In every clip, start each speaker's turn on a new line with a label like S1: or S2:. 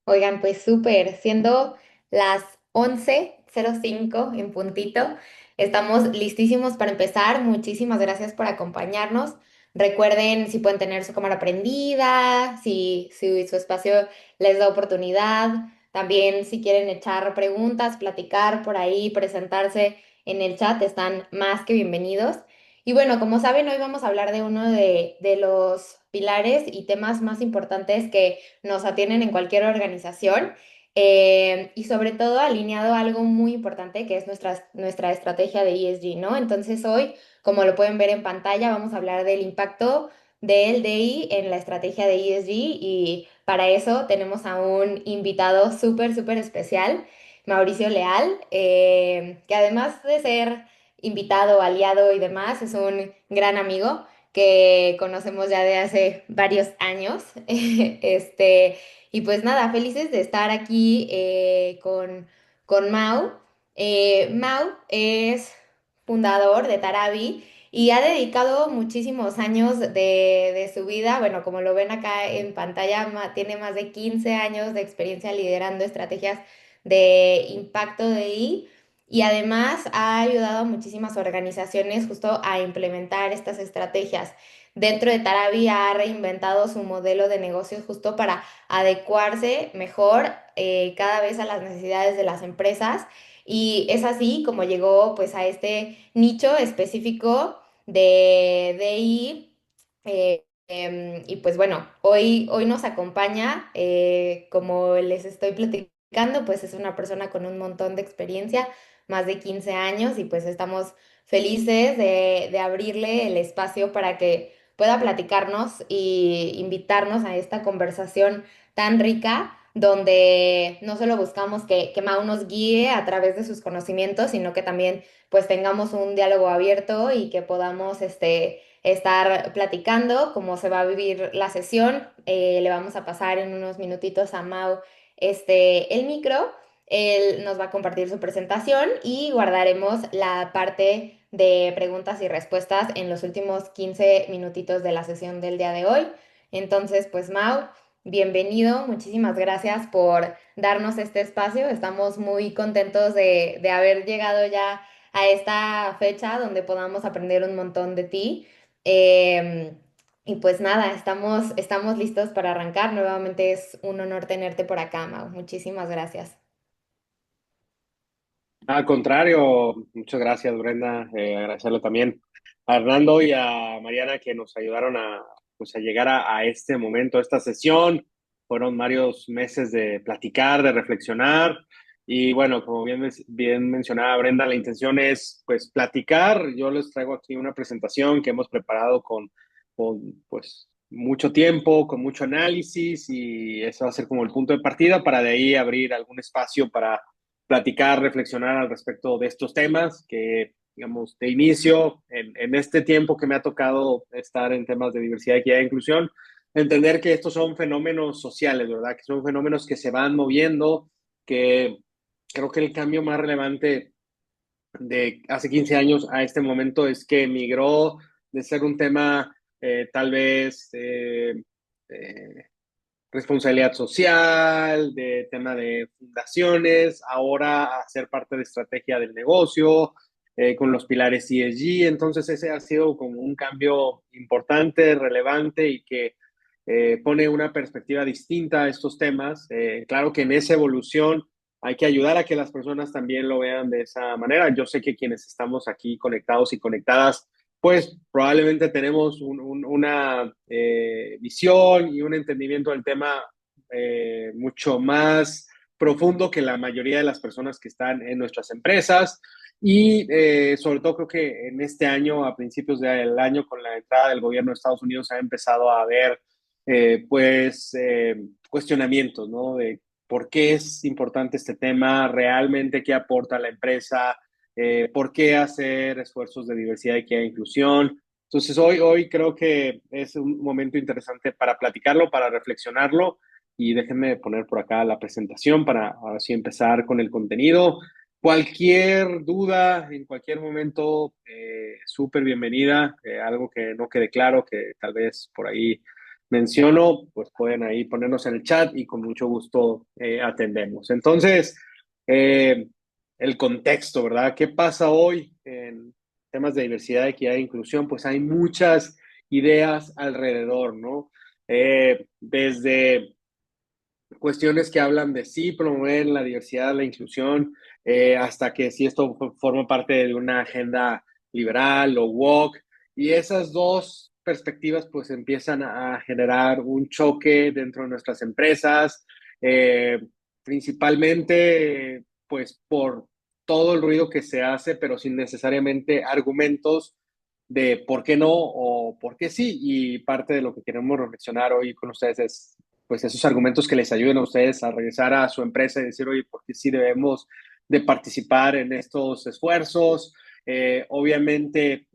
S1: Oigan, pues súper, siendo las 11:05 en puntito, estamos listísimos para empezar. Muchísimas gracias por acompañarnos. Recuerden si pueden tener su cámara prendida, si su espacio les da oportunidad. También si quieren echar preguntas, platicar por ahí, presentarse en el chat, están más que bienvenidos. Y bueno, como saben, hoy vamos a hablar de uno de los pilares y temas más importantes que nos atienden en cualquier organización, y sobre todo alineado a algo muy importante que es nuestra estrategia de ESG, ¿no? Entonces hoy, como lo pueden ver en pantalla, vamos a hablar del impacto del DI en la estrategia de ESG y para eso tenemos a un invitado súper, súper especial, Mauricio Leal, que además de ser invitado, aliado y demás, es un gran amigo que conocemos ya de hace varios años. Y pues nada, felices de estar aquí con Mau. Mau es fundador de Tarabi y ha dedicado muchísimos años de su vida, bueno, como lo ven acá en pantalla, tiene más de 15 años de experiencia liderando estrategias de impacto de I. Y además ha ayudado a muchísimas organizaciones justo a implementar estas estrategias. Dentro de Tarabi ha reinventado su modelo de negocio justo para adecuarse mejor cada vez a las necesidades de las empresas. Y es así como llegó pues a este nicho específico de DI. Y pues bueno, hoy nos acompaña, como les estoy platicando, pues es una persona con un montón de experiencia, más de 15 años, y pues estamos felices de abrirle el espacio para que pueda platicarnos y invitarnos a esta conversación tan rica, donde no solo buscamos que Mau nos guíe a través de sus conocimientos, sino que también pues tengamos un diálogo abierto y que podamos estar platicando cómo se va a vivir la sesión. Le vamos a pasar en unos minutitos a Mau el micro. Él nos va a compartir su presentación y guardaremos la parte de preguntas y respuestas en los últimos 15 minutitos de la sesión del día de hoy. Entonces, pues Mau, bienvenido, muchísimas gracias por darnos este espacio. Estamos muy contentos de haber llegado ya a esta fecha donde podamos aprender un montón de ti. Eh, y pues nada, estamos listos para arrancar. Nuevamente es un honor tenerte por acá, Mau. Muchísimas gracias.
S2: Al contrario, muchas gracias, Brenda. Agradecerle también a Hernando y a Mariana que nos ayudaron a llegar a este momento, a esta sesión. Fueron varios meses de platicar, de reflexionar. Y bueno, como bien mencionaba Brenda, la intención es pues platicar. Yo les traigo aquí una presentación que hemos preparado con pues mucho tiempo, con mucho análisis y eso va a ser como el punto de partida para de ahí abrir algún espacio para platicar, reflexionar al respecto de estos temas que, digamos, de inicio, en este tiempo que me ha tocado estar en temas de diversidad, equidad e inclusión, entender que estos son fenómenos sociales, ¿verdad? Que son fenómenos que se van moviendo, que creo que el cambio más relevante de hace 15 años a este momento es que migró de ser un tema tal vez eh, responsabilidad social, de tema de fundaciones, ahora a ser parte de estrategia del negocio, con los pilares ESG. Entonces ese ha sido como un cambio importante, relevante y que pone una perspectiva distinta a estos temas. Claro que en esa evolución hay que ayudar a que las personas también lo vean de esa manera. Yo sé que quienes estamos aquí conectados y conectadas pues probablemente tenemos una visión y un entendimiento del tema mucho más profundo que la mayoría de las personas que están en nuestras empresas. Y sobre todo creo que en este año, a principios del año, con la entrada del gobierno de Estados Unidos, ha empezado a haber cuestionamientos, ¿no? De por qué es importante este tema, realmente qué aporta a la empresa, por qué hacer esfuerzos de diversidad, equidad e inclusión. Entonces, hoy creo que es un momento interesante para platicarlo, para reflexionarlo y déjenme poner por acá la presentación para así empezar con el contenido. Cualquier duda en cualquier momento, súper bienvenida. Algo que no quede claro, que tal vez por ahí menciono, pues pueden ahí ponernos en el chat y con mucho gusto atendemos. Entonces, eh, el contexto, ¿verdad? ¿Qué pasa hoy en temas de diversidad, equidad e inclusión? Pues hay muchas ideas alrededor, ¿no? Desde cuestiones que hablan de sí promover la diversidad, la inclusión, hasta que si esto forma parte de una agenda liberal o woke. Y esas dos perspectivas pues empiezan a generar un choque dentro de nuestras empresas, eh, principalmente pues por todo el ruido que se hace, pero sin necesariamente argumentos de por qué no o por qué sí. Y parte de lo que queremos reflexionar hoy con ustedes es pues esos argumentos que les ayuden a ustedes a regresar a su empresa y decir, oye, ¿por qué sí debemos de participar en estos esfuerzos? Obviamente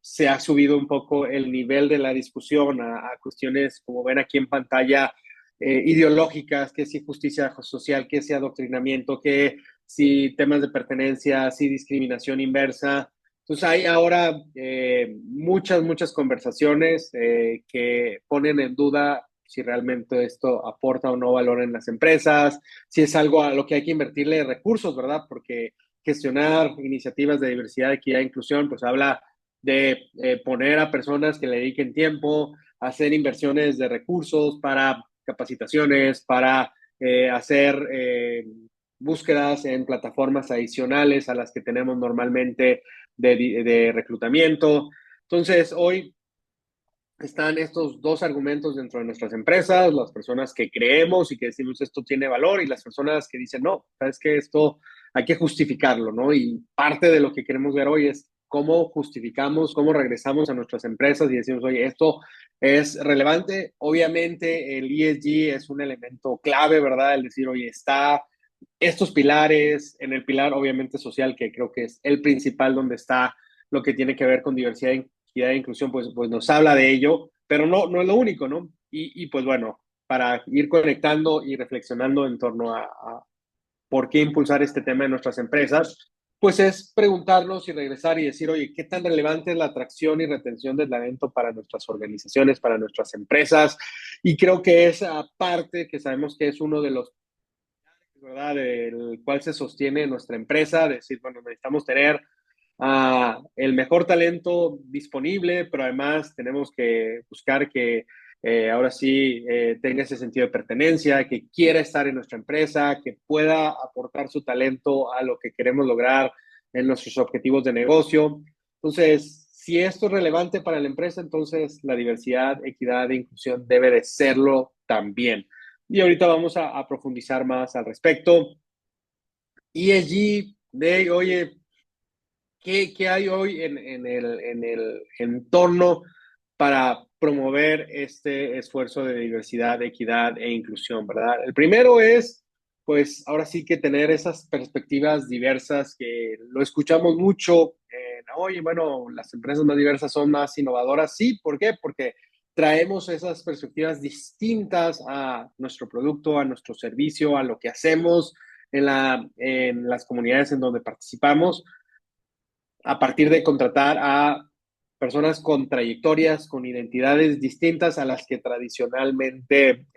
S2: se ha subido un poco el nivel de la discusión a cuestiones, como ven aquí en pantalla, ideológicas, que si justicia social, que si adoctrinamiento, que si temas de pertenencia, si discriminación inversa. Entonces hay ahora muchas conversaciones que ponen en duda si realmente esto aporta o no valor en las empresas, si es algo a lo que hay que invertirle recursos, ¿verdad? Porque gestionar iniciativas de diversidad, equidad e inclusión, pues habla de poner a personas que le dediquen tiempo, hacer inversiones de recursos para capacitaciones, para hacer búsquedas en plataformas adicionales a las que tenemos normalmente de reclutamiento. Entonces, hoy están estos dos argumentos dentro de nuestras empresas, las personas que creemos y que decimos esto tiene valor y las personas que dicen, no, sabes que esto hay que justificarlo, ¿no? Y parte de lo que queremos ver hoy es cómo justificamos, cómo regresamos a nuestras empresas y decimos, oye, esto es relevante. Obviamente el ESG es un elemento clave, ¿verdad? El decir, oye, está estos pilares, en el pilar obviamente social, que creo que es el principal donde está lo que tiene que ver con diversidad, equidad e inclusión, pues nos habla de ello, pero no es lo único, ¿no? Pues bueno, para ir conectando y reflexionando en torno a por qué impulsar este tema en nuestras empresas, pues es preguntarnos y regresar y decir, oye, ¿qué tan relevante es la atracción y retención del talento para nuestras organizaciones, para nuestras empresas? Y creo que esa parte que sabemos que es uno de los, ¿verdad?, del cual se sostiene nuestra empresa, decir, bueno, necesitamos tener el mejor talento disponible, pero además tenemos que buscar que ahora sí tenga ese sentido de pertenencia, que quiera estar en nuestra empresa, que pueda aportar su talento a lo que queremos lograr en nuestros objetivos de negocio. Entonces, si esto es relevante para la empresa, entonces la diversidad, equidad e inclusión debe de serlo también. Y ahorita vamos a profundizar más al respecto. ESG, de, oye, ¿qué hay hoy en el entorno para promover este esfuerzo de diversidad, equidad e inclusión, ¿verdad? El primero es, pues, ahora sí que tener esas perspectivas diversas que lo escuchamos mucho. Oye, bueno, las empresas más diversas son más innovadoras. Sí, ¿por qué? Porque traemos esas perspectivas distintas a nuestro producto, a nuestro servicio, a lo que hacemos en las comunidades en donde participamos a partir de contratar a personas con trayectorias, con identidades distintas a las que tradicionalmente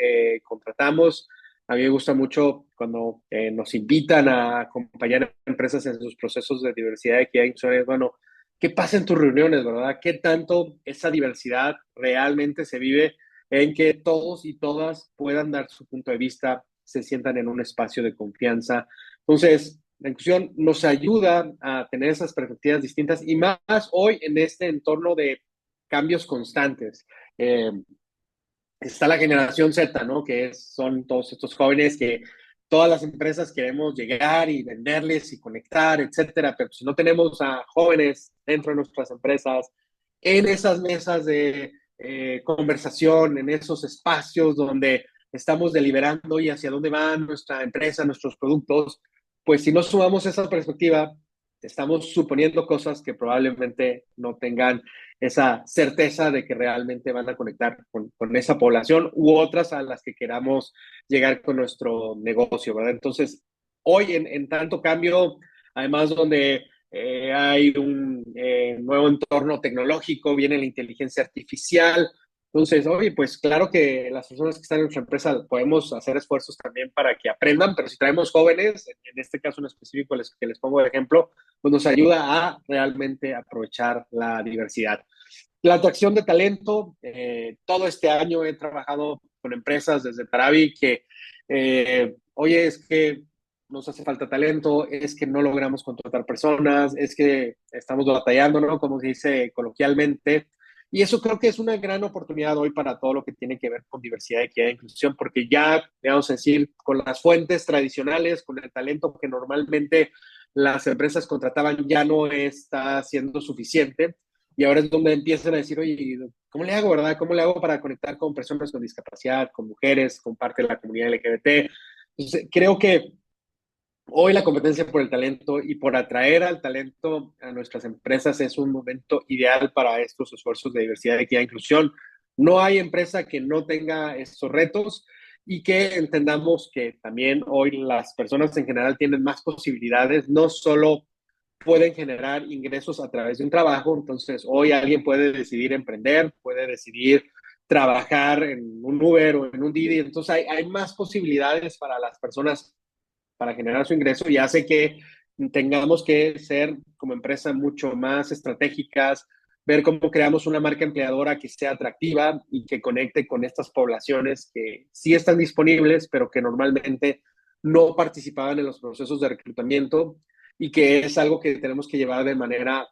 S2: contratamos. A mí me gusta mucho cuando nos invitan a acompañar a empresas en sus procesos de diversidad, equidad e inclusión. Bueno, ¿qué pasa en tus reuniones, verdad? ¿Qué tanto esa diversidad realmente se vive en que todos y todas puedan dar su punto de vista, se sientan en un espacio de confianza? Entonces, la inclusión nos ayuda a tener esas perspectivas distintas y más hoy en este entorno de cambios constantes. Eh, Está la generación Z, ¿no? Son todos estos jóvenes que todas las empresas queremos llegar y venderles y conectar, etcétera, pero si no tenemos a jóvenes dentro de nuestras empresas, en esas mesas de conversación, en esos espacios donde estamos deliberando y hacia dónde va nuestra empresa, nuestros productos, pues si no sumamos esa perspectiva, estamos suponiendo cosas que probablemente no tengan esa certeza de que realmente van a conectar con esa población u otras a las que queramos llegar con nuestro negocio, ¿verdad? Entonces, hoy en tanto cambio, además donde hay un nuevo entorno tecnológico, viene la inteligencia artificial, Entonces, oye, pues claro que las personas que están en nuestra empresa podemos hacer esfuerzos también para que aprendan, pero si traemos jóvenes, en este caso en específico que les pongo de ejemplo, pues nos ayuda a realmente aprovechar la diversidad. La atracción de talento, todo este año he trabajado con empresas desde Tarabi que, oye, es que nos hace falta talento, es que no logramos contratar personas, es que estamos batallando, ¿no? Como se dice coloquialmente. Y eso creo que es una gran oportunidad hoy para todo lo que tiene que ver con diversidad, equidad e inclusión, porque ya, vamos a decir, con las fuentes tradicionales, con el talento que normalmente las empresas contrataban, ya no está siendo suficiente. Y ahora es donde empiezan a decir, oye, ¿cómo le hago, verdad? ¿Cómo le hago para conectar con personas con discapacidad, con mujeres, con parte de la comunidad LGBT? Entonces, creo que hoy la competencia por el talento y por atraer al talento a nuestras empresas es un momento ideal para estos esfuerzos de diversidad, equidad e inclusión. No hay empresa que no tenga estos retos y que entendamos que también hoy las personas en general tienen más posibilidades, no solo pueden generar ingresos a través de un trabajo, entonces hoy alguien puede decidir emprender, puede decidir trabajar en un Uber o en un Didi, entonces hay más posibilidades para las personas para generar su ingreso y hace que tengamos que ser como empresa mucho más estratégicas, ver cómo creamos una marca empleadora que sea atractiva y que conecte con estas poblaciones que sí están disponibles, pero que normalmente no participaban en los procesos de reclutamiento y que es algo que tenemos que llevar de manera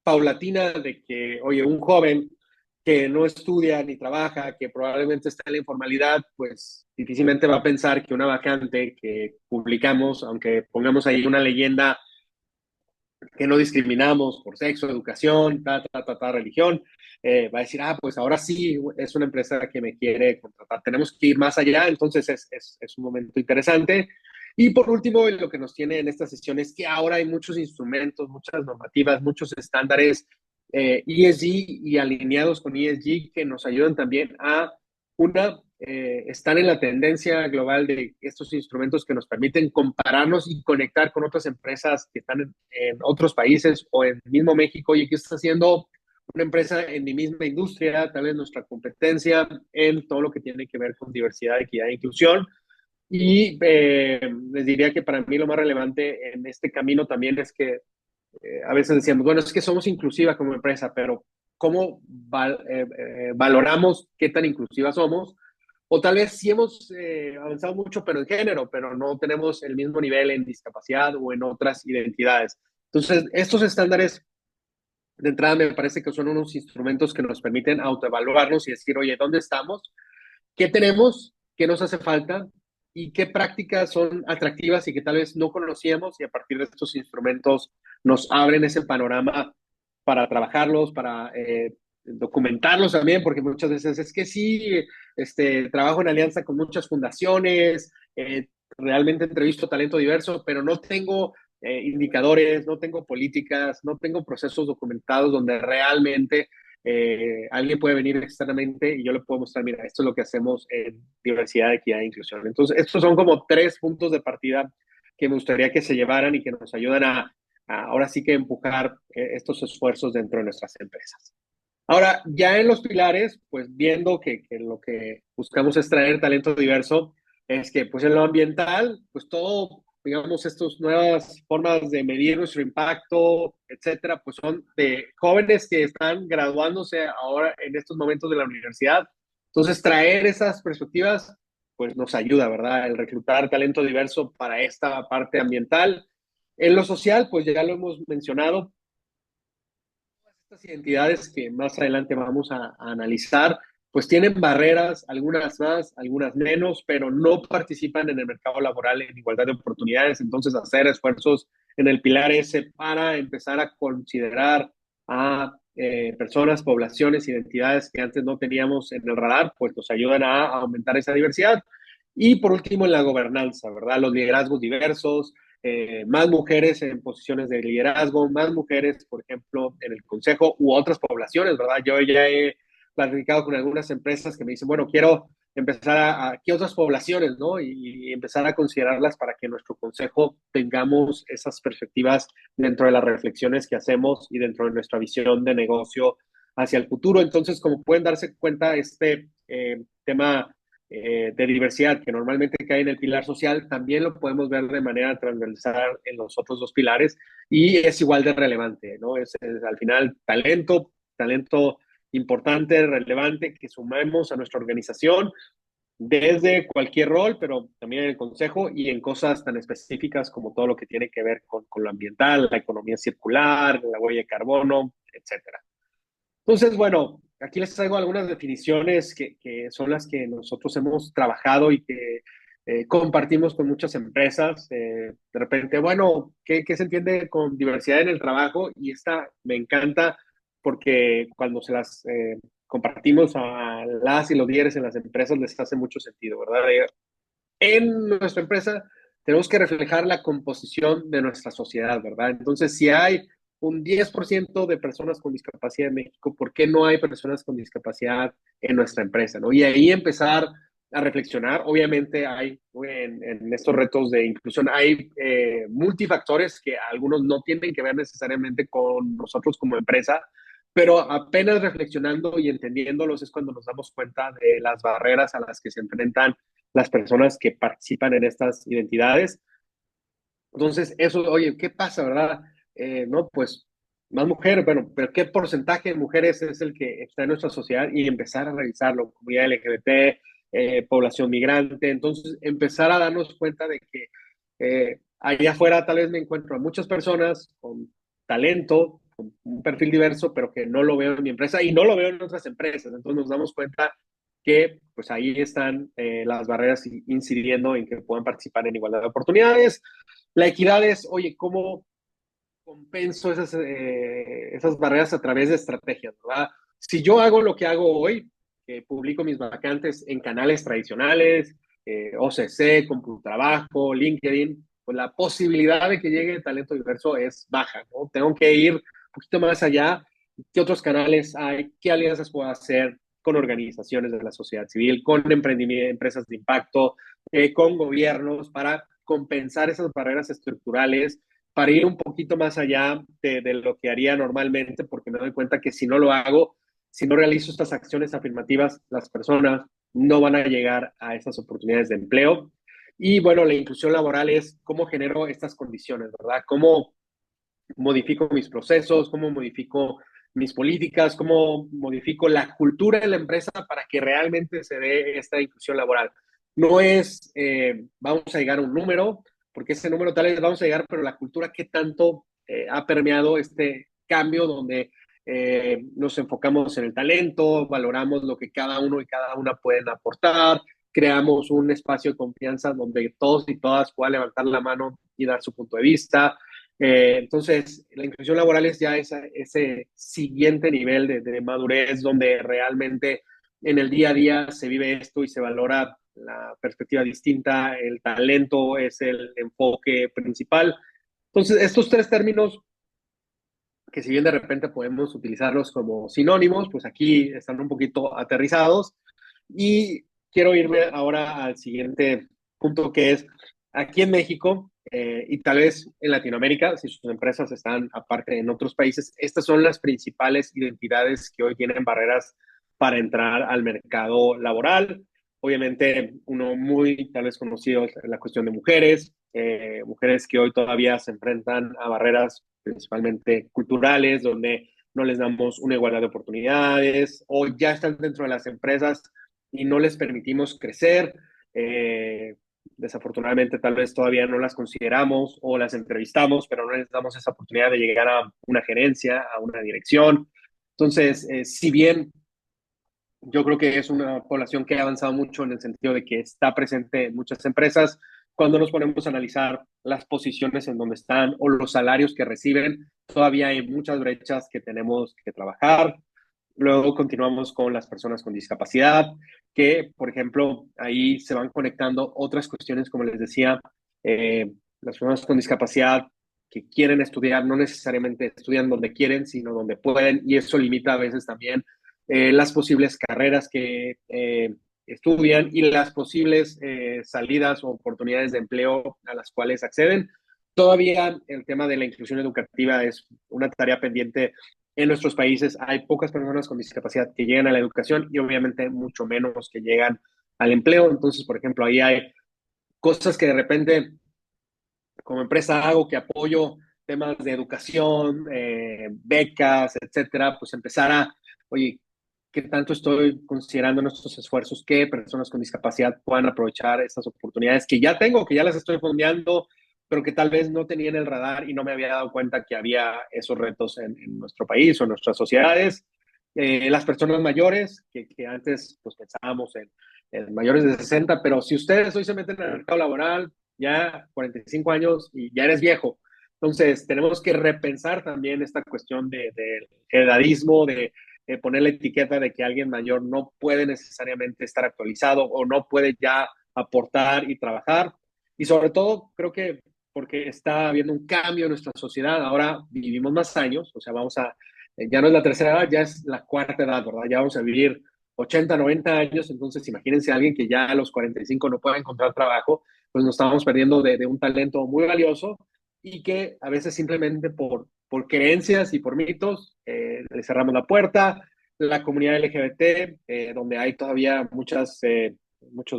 S2: paulatina, de que, oye, un joven que no estudia ni trabaja, que probablemente está en la informalidad, pues difícilmente va a pensar que una vacante que publicamos, aunque pongamos ahí una leyenda que no discriminamos por sexo, educación, religión, va a decir, ah, pues ahora sí es una empresa que me quiere contratar. Tenemos que ir más allá, entonces es un momento interesante. Y por último, lo que nos tiene en esta sesión es que ahora hay muchos instrumentos, muchas normativas, muchos estándares ESG y alineados con ESG que nos ayudan también a una están en la tendencia global de estos instrumentos que nos permiten compararnos y conectar con otras empresas que están en otros países o en mismo México. Y ¿qué está haciendo una empresa en mi misma industria? Tal vez nuestra competencia en todo lo que tiene que ver con diversidad, equidad e inclusión. Y les diría que para mí lo más relevante en este camino también es que a veces decíamos, bueno, es que somos inclusivas como empresa, pero ¿cómo valoramos qué tan inclusivas somos? O tal vez sí hemos avanzado mucho, pero en género, pero no tenemos el mismo nivel en discapacidad o en otras identidades. Entonces, estos estándares de entrada me parece que son unos instrumentos que nos permiten autoevaluarnos y decir, oye, ¿dónde estamos? ¿Qué tenemos? ¿Qué nos hace falta? ¿Y qué prácticas son atractivas y que tal vez no conocíamos? Y a partir de estos instrumentos nos abren ese panorama para trabajarlos, para documentarlos también, porque muchas veces es que sí, trabajo en alianza con muchas fundaciones, realmente entrevisto talento diverso, pero no tengo indicadores, no tengo políticas, no tengo procesos documentados donde realmente alguien puede venir externamente y yo le puedo mostrar, mira, esto es lo que hacemos en diversidad, equidad e inclusión. Entonces, estos son como tres puntos de partida que me gustaría que se llevaran y que nos ayudan a ahora sí que empujar estos esfuerzos dentro de nuestras empresas. Ahora, ya en los pilares, pues viendo que lo que buscamos es traer talento diverso, es que pues en lo ambiental, pues todo, digamos, estas nuevas formas de medir nuestro impacto, etcétera, pues son de jóvenes que están graduándose ahora en estos momentos de la universidad. Entonces, traer esas perspectivas, pues nos ayuda, ¿verdad? El reclutar talento diverso para esta parte ambiental. En lo social, pues ya lo hemos mencionado, estas identidades que más adelante vamos a analizar, pues tienen barreras, algunas más, algunas menos, pero no participan en el mercado laboral en igualdad de oportunidades. Entonces, hacer esfuerzos en el pilar S para empezar a considerar a personas, poblaciones, identidades que antes no teníamos en el radar, pues nos ayudan a aumentar esa diversidad. Y por último, en la gobernanza, ¿verdad? Los liderazgos diversos, más mujeres en posiciones de liderazgo, más mujeres, por ejemplo, en el consejo u otras poblaciones, ¿verdad? Yo ya he platicado con algunas empresas que me dicen, bueno, quiero empezar ¿qué otras poblaciones, no? Y empezar a considerarlas para que en nuestro consejo tengamos esas perspectivas dentro de las reflexiones que hacemos y dentro de nuestra visión de negocio hacia el futuro. Entonces, como pueden darse cuenta, este tema de diversidad que normalmente cae en el pilar social, también lo podemos ver de manera transversal en los otros dos pilares y es igual de relevante, ¿no? Es al final talento importante, relevante, que sumemos a nuestra organización desde cualquier rol, pero también en el consejo y en cosas tan específicas como todo lo que tiene que ver con lo ambiental, la economía circular, la huella de carbono, etcétera. Entonces, bueno, aquí les traigo algunas definiciones que son las que nosotros hemos trabajado y que compartimos con muchas empresas. De repente, bueno, ¿qué se entiende con diversidad en el trabajo? Y esta me encanta porque cuando se las compartimos a las y los líderes en las empresas les hace mucho sentido, ¿verdad? En nuestra empresa tenemos que reflejar la composición de nuestra sociedad, ¿verdad? Entonces, si hay un 10% de personas con discapacidad en México, ¿por qué no hay personas con discapacidad en nuestra empresa? ¿No? Y ahí empezar a reflexionar. Obviamente hay en estos retos de inclusión, hay multifactores que algunos no tienen que ver necesariamente con nosotros como empresa, pero apenas reflexionando y entendiéndolos es cuando nos damos cuenta de las barreras a las que se enfrentan las personas que participan en estas identidades. Entonces, eso, oye, ¿qué pasa, verdad? No, pues más mujeres, bueno, pero ¿qué porcentaje de mujeres es el que está en nuestra sociedad? Y empezar a revisarlo, comunidad LGBT, población migrante, entonces empezar a darnos cuenta de que allá afuera tal vez me encuentro a muchas personas con talento, con un perfil diverso, pero que no lo veo en mi empresa y no lo veo en otras empresas. Entonces nos damos cuenta que pues ahí están las barreras incidiendo en que puedan participar en igualdad de oportunidades. La equidad es, oye, ¿cómo compenso esas barreras a través de estrategias, ¿verdad? Si yo hago lo que hago hoy, publico mis vacantes en canales tradicionales, OCC, Computrabajo, LinkedIn, pues la posibilidad de que llegue talento diverso es baja, ¿no? Tengo que ir un poquito más allá. ¿Qué otros canales hay? ¿Qué alianzas puedo hacer con organizaciones de la sociedad civil, con emprendimiento, empresas de impacto, con gobiernos para compensar esas barreras estructurales, para ir un poquito más allá de lo que haría normalmente, porque me doy cuenta que si no lo hago, si no realizo estas acciones afirmativas, las personas no van a llegar a esas oportunidades de empleo. Y bueno, la inclusión laboral es cómo genero estas condiciones, ¿verdad? Cómo modifico mis procesos, cómo modifico mis políticas, cómo modifico la cultura de la empresa para que realmente se dé esta inclusión laboral. No es vamos a llegar a un número, porque ese número tal vez vamos a llegar, pero la cultura, ¿qué tanto ha permeado este cambio donde nos enfocamos en el talento, valoramos lo que cada uno y cada una pueden aportar, creamos un espacio de confianza donde todos y todas puedan levantar la mano y dar su punto de vista? Entonces, la inclusión laboral es ya ese siguiente nivel de madurez donde realmente en el día a día se vive esto y se valora la perspectiva distinta, el talento es el enfoque principal. Entonces, estos tres términos, que si bien de repente podemos utilizarlos como sinónimos, pues aquí están un poquito aterrizados. Y quiero irme ahora al siguiente punto, que es aquí en México y tal vez en Latinoamérica, si sus empresas están aparte en otros países, estas son las principales identidades que hoy tienen barreras para entrar al mercado laboral. Obviamente, uno muy tal vez conocido es la cuestión de mujeres, mujeres que hoy todavía se enfrentan a barreras principalmente culturales, donde no les damos una igualdad de oportunidades o ya están dentro de las empresas y no les permitimos crecer. Desafortunadamente, tal vez todavía no las consideramos o las entrevistamos, pero no les damos esa oportunidad de llegar a una gerencia, a una dirección. Entonces, si bien yo creo que es una población que ha avanzado mucho en el sentido de que está presente en muchas empresas, cuando nos ponemos a analizar las posiciones en donde están o los salarios que reciben, todavía hay muchas brechas que tenemos que trabajar. Luego continuamos con las personas con discapacidad, que, por ejemplo, ahí se van conectando otras cuestiones, como les decía, las personas con discapacidad que quieren estudiar, no necesariamente estudian donde quieren, sino donde pueden, y eso limita a veces también las posibles carreras que estudian y las posibles salidas o oportunidades de empleo a las cuales acceden. Todavía el tema de la inclusión educativa es una tarea pendiente en nuestros países hay pocas personas con discapacidad que llegan a la educación y obviamente mucho menos que llegan al empleo. Entonces, por ejemplo, ahí hay cosas que de repente como empresa hago, que apoyo temas de educación, becas, etcétera, pues empezar a, oye, ¿qué tanto estoy considerando nuestros esfuerzos que personas con discapacidad puedan aprovechar estas oportunidades que ya tengo, que ya las estoy fondeando, pero que tal vez no tenía en el radar y no me había dado cuenta que había esos retos en nuestro país o en nuestras sociedades? Las personas mayores, que antes pues pensábamos en mayores de 60, pero si ustedes hoy se meten en el mercado laboral, ya 45 años y ya eres viejo. Entonces, tenemos que repensar también esta cuestión de edadismo, de poner la etiqueta de que alguien mayor no puede necesariamente estar actualizado o no puede ya aportar y trabajar. Y sobre todo, creo que porque está habiendo un cambio en nuestra sociedad, ahora vivimos más años, o sea, ya no es la tercera edad, ya es la cuarta edad, ¿verdad? Ya vamos a vivir 80, 90 años, entonces imagínense a alguien que ya a los 45 no puede encontrar trabajo, pues nos estábamos perdiendo de un talento muy valioso y que a veces simplemente por creencias y por mitos le cerramos la puerta. La comunidad LGBT, donde hay todavía muchos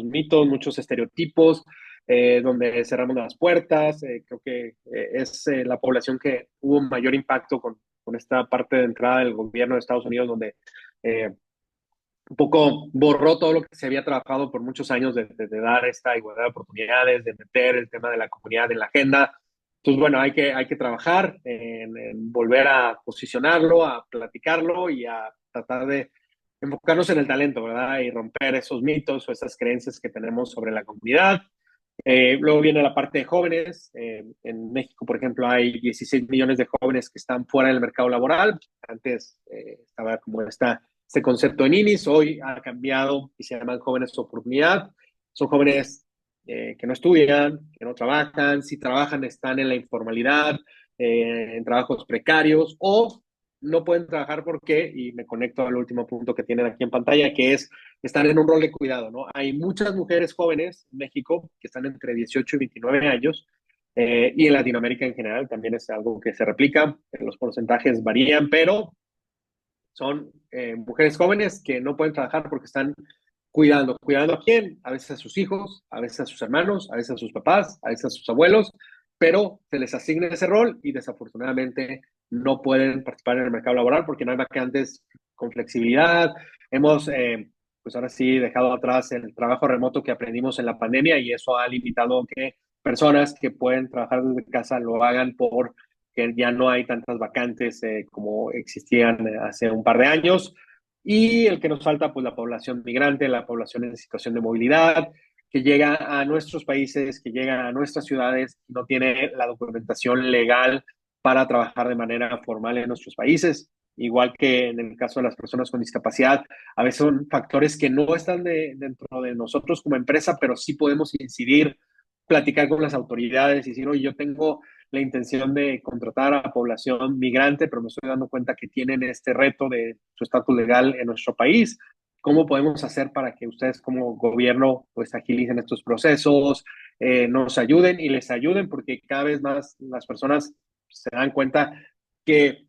S2: mitos, muchos estereotipos, donde cerramos las puertas. Creo que es la población que hubo mayor impacto con esta parte de entrada del gobierno de Estados Unidos, donde eh, un poco borró todo lo que se había trabajado por muchos años de dar esta igualdad de oportunidades, de meter el tema de la comunidad en la agenda. Entonces, bueno, hay que trabajar en volver a posicionarlo, a platicarlo y a tratar de enfocarnos en el talento, ¿verdad? Y romper esos mitos o esas creencias que tenemos sobre la comunidad. Luego viene la parte de jóvenes. En México, por ejemplo, hay 16 millones de jóvenes que están fuera del mercado laboral. Antes estaba como este concepto en INIS, hoy ha cambiado y se llaman jóvenes oportunidad. Son jóvenes que no estudian, que no trabajan, si trabajan están en la informalidad, en trabajos precarios o no pueden trabajar porque, y me conecto al último punto que tienen aquí en pantalla, que es estar en un rol de cuidado, ¿no? Hay muchas mujeres jóvenes en México que están entre 18 y 29 años, y en Latinoamérica en general también es algo que se replica, los porcentajes varían, pero son mujeres jóvenes que no pueden trabajar porque están cuidando. ¿Cuidando a quién? A veces a sus hijos, a veces a sus hermanos, a veces a sus papás, a veces a sus abuelos, pero se les asigna ese rol y desafortunadamente no pueden participar en el mercado laboral porque no hay vacantes con flexibilidad. Hemos, pues ahora sí, dejado atrás el trabajo remoto que aprendimos en la pandemia y eso ha limitado que personas que pueden trabajar desde casa lo hagan por que ya no hay tantas vacantes como existían hace un par de años. Y el que nos falta, pues la población migrante, la población en situación de movilidad, que llega a nuestros países, que llega a nuestras ciudades y no tiene la documentación legal para trabajar de manera formal en nuestros países. Igual que en el caso de las personas con discapacidad, a veces son factores que no están dentro de nosotros como empresa, pero sí podemos incidir, platicar con las autoridades y decir, oye, yo tengo la intención de contratar a población migrante, pero me estoy dando cuenta que tienen este reto de su estatus legal en nuestro país. ¿Cómo podemos hacer para que ustedes como gobierno pues agilicen estos procesos, nos ayuden y les ayuden? Porque cada vez más las personas se dan cuenta que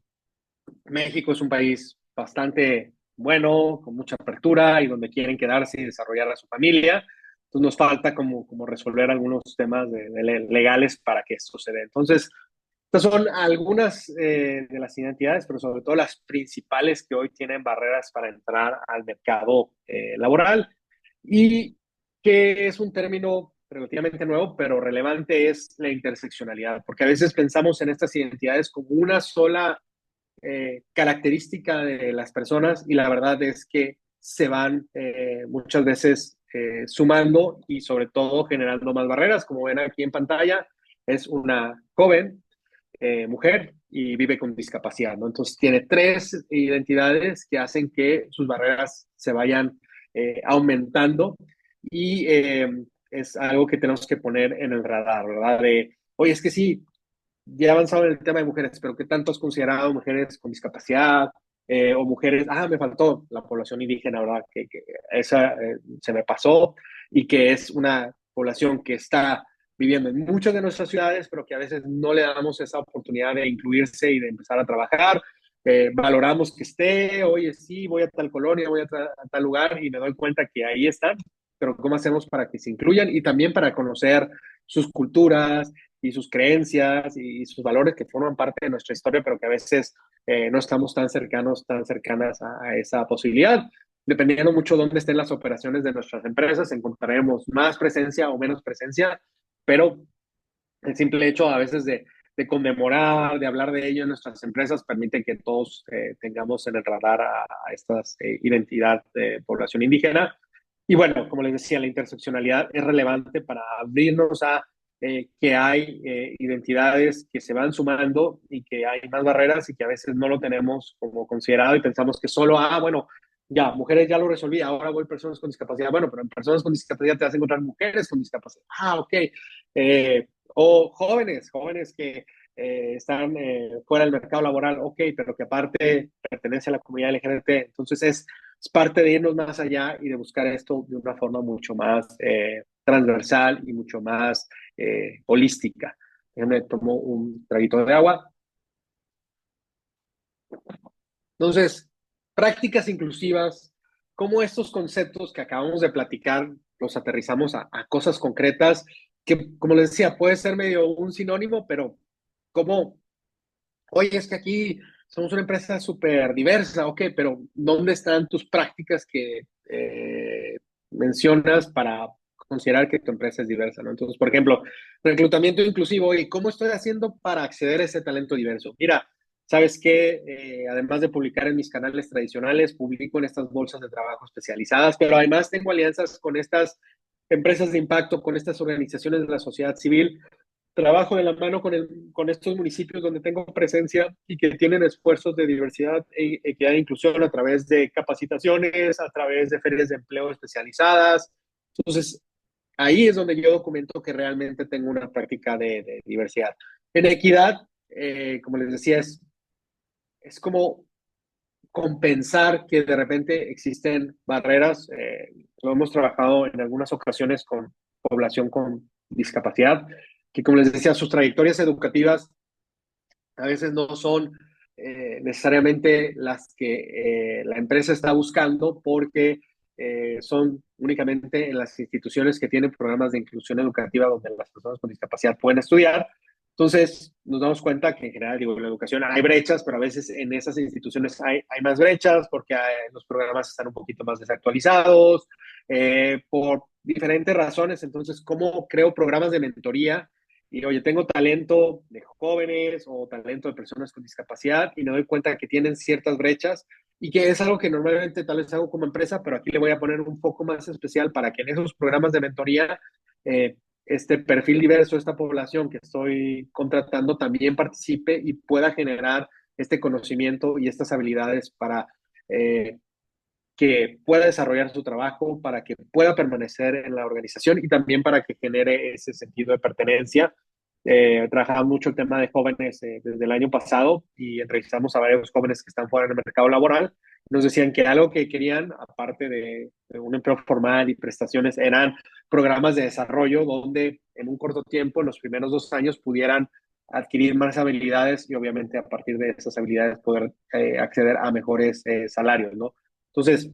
S2: México es un país bastante bueno, con mucha apertura y donde quieren quedarse y desarrollar a su familia. Entonces nos falta como resolver algunos temas legales para que esto se dé. Entonces, estas son algunas de las identidades, pero sobre todo las principales que hoy tienen barreras para entrar al mercado laboral y que es un término relativamente nuevo, pero relevante es la interseccionalidad, porque a veces pensamos en estas identidades como una sola característica de las personas y la verdad es que se van muchas veces sumando y sobre todo generando más barreras. Como ven aquí en pantalla, es una joven mujer y vive con discapacidad, ¿no? Entonces tiene tres identidades que hacen que sus barreras se vayan aumentando y es algo que tenemos que poner en el radar, ¿verdad? Oye, es que sí, ya he avanzado en el tema de mujeres, pero ¿qué tanto has considerado mujeres con discapacidad o mujeres? Me faltó la población indígena, ¿verdad? Que esa se me pasó y que es una población que está viviendo en muchas de nuestras ciudades, pero que a veces no le damos esa oportunidad de incluirse y de empezar a trabajar. valoramos que esté, oye, sí, voy a tal colonia, voy a tal lugar y me doy cuenta que ahí están, pero ¿cómo hacemos para que se incluyan y también para conocer sus culturas y sus creencias y sus valores que forman parte de nuestra historia, pero que a veces no estamos tan cercanos, tan cercanas a esa posibilidad? Dependiendo mucho de dónde estén las operaciones de nuestras empresas, encontraremos más presencia o menos presencia, pero el simple hecho a veces de conmemorar, de hablar de ello en nuestras empresas, permite que todos tengamos en el radar a esta identidad de población indígena. Y bueno, como les decía, la interseccionalidad es relevante para abrirnos a que hay identidades que se van sumando y que hay más barreras y que a veces no lo tenemos como considerado y pensamos que solo, bueno, ya, mujeres ya lo resolví, ahora voy personas con discapacidad. Bueno, pero en personas con discapacidad te vas a encontrar mujeres con discapacidad. Ok. Eh, o jóvenes que están fuera del mercado laboral, ok, pero que aparte pertenece a la comunidad LGBT. Entonces es parte de irnos más allá y de buscar esto de una forma mucho más transversal y mucho más holística. Déjenme tomo un traguito de agua. Entonces, prácticas inclusivas, cómo estos conceptos que acabamos de platicar los aterrizamos a cosas concretas que, como les decía, puede ser medio un sinónimo, pero cómo, oye, es que aquí somos una empresa súper diversa, ok, pero ¿dónde están tus prácticas que mencionas para considerar que tu empresa es diversa, ¿no? Entonces, por ejemplo, reclutamiento inclusivo, ¿y cómo estoy haciendo para acceder a ese talento diverso? Mira, ¿sabes qué? Además de publicar en mis canales tradicionales, publico en estas bolsas de trabajo especializadas, pero además tengo alianzas con estas empresas de impacto, con estas organizaciones de la sociedad civil. Trabajo de la mano con estos municipios donde tengo presencia y que tienen esfuerzos de diversidad, equidad e inclusión a través de capacitaciones, a través de ferias de empleo especializadas. Entonces, ahí es donde yo documento que realmente tengo una práctica de diversidad. En equidad, como les decía, es como compensar que de repente existen barreras. Lo hemos trabajado en algunas ocasiones con población con discapacidad, que como les decía, sus trayectorias educativas a veces no son necesariamente las que la empresa está buscando porque son únicamente en las instituciones que tienen programas de inclusión educativa donde las personas con discapacidad pueden estudiar. Entonces, nos damos cuenta que en general, digo, en la educación hay brechas, pero a veces en esas instituciones hay más brechas porque los programas están un poquito más desactualizados, por diferentes razones. Entonces, ¿cómo creo programas de mentoría? Y oye, tengo talento de jóvenes o talento de personas con discapacidad y me doy cuenta que tienen ciertas brechas y que es algo que normalmente tal vez hago como empresa, pero aquí le voy a poner un poco más especial para que en esos programas de mentoría este perfil diverso, esta población que estoy contratando también participe y pueda generar este conocimiento y estas habilidades para que pueda desarrollar su trabajo, para que pueda permanecer en la organización y también para que genere ese sentido de pertenencia. Trabajamos mucho el tema de jóvenes desde el año pasado y entrevistamos a varios jóvenes que están fuera del mercado laboral. Nos decían que algo que querían, aparte de un empleo formal y prestaciones, eran programas de desarrollo donde en un corto tiempo, en los primeros 2 años, pudieran adquirir más habilidades y obviamente a partir de esas habilidades poder acceder a mejores salarios, ¿no? Entonces,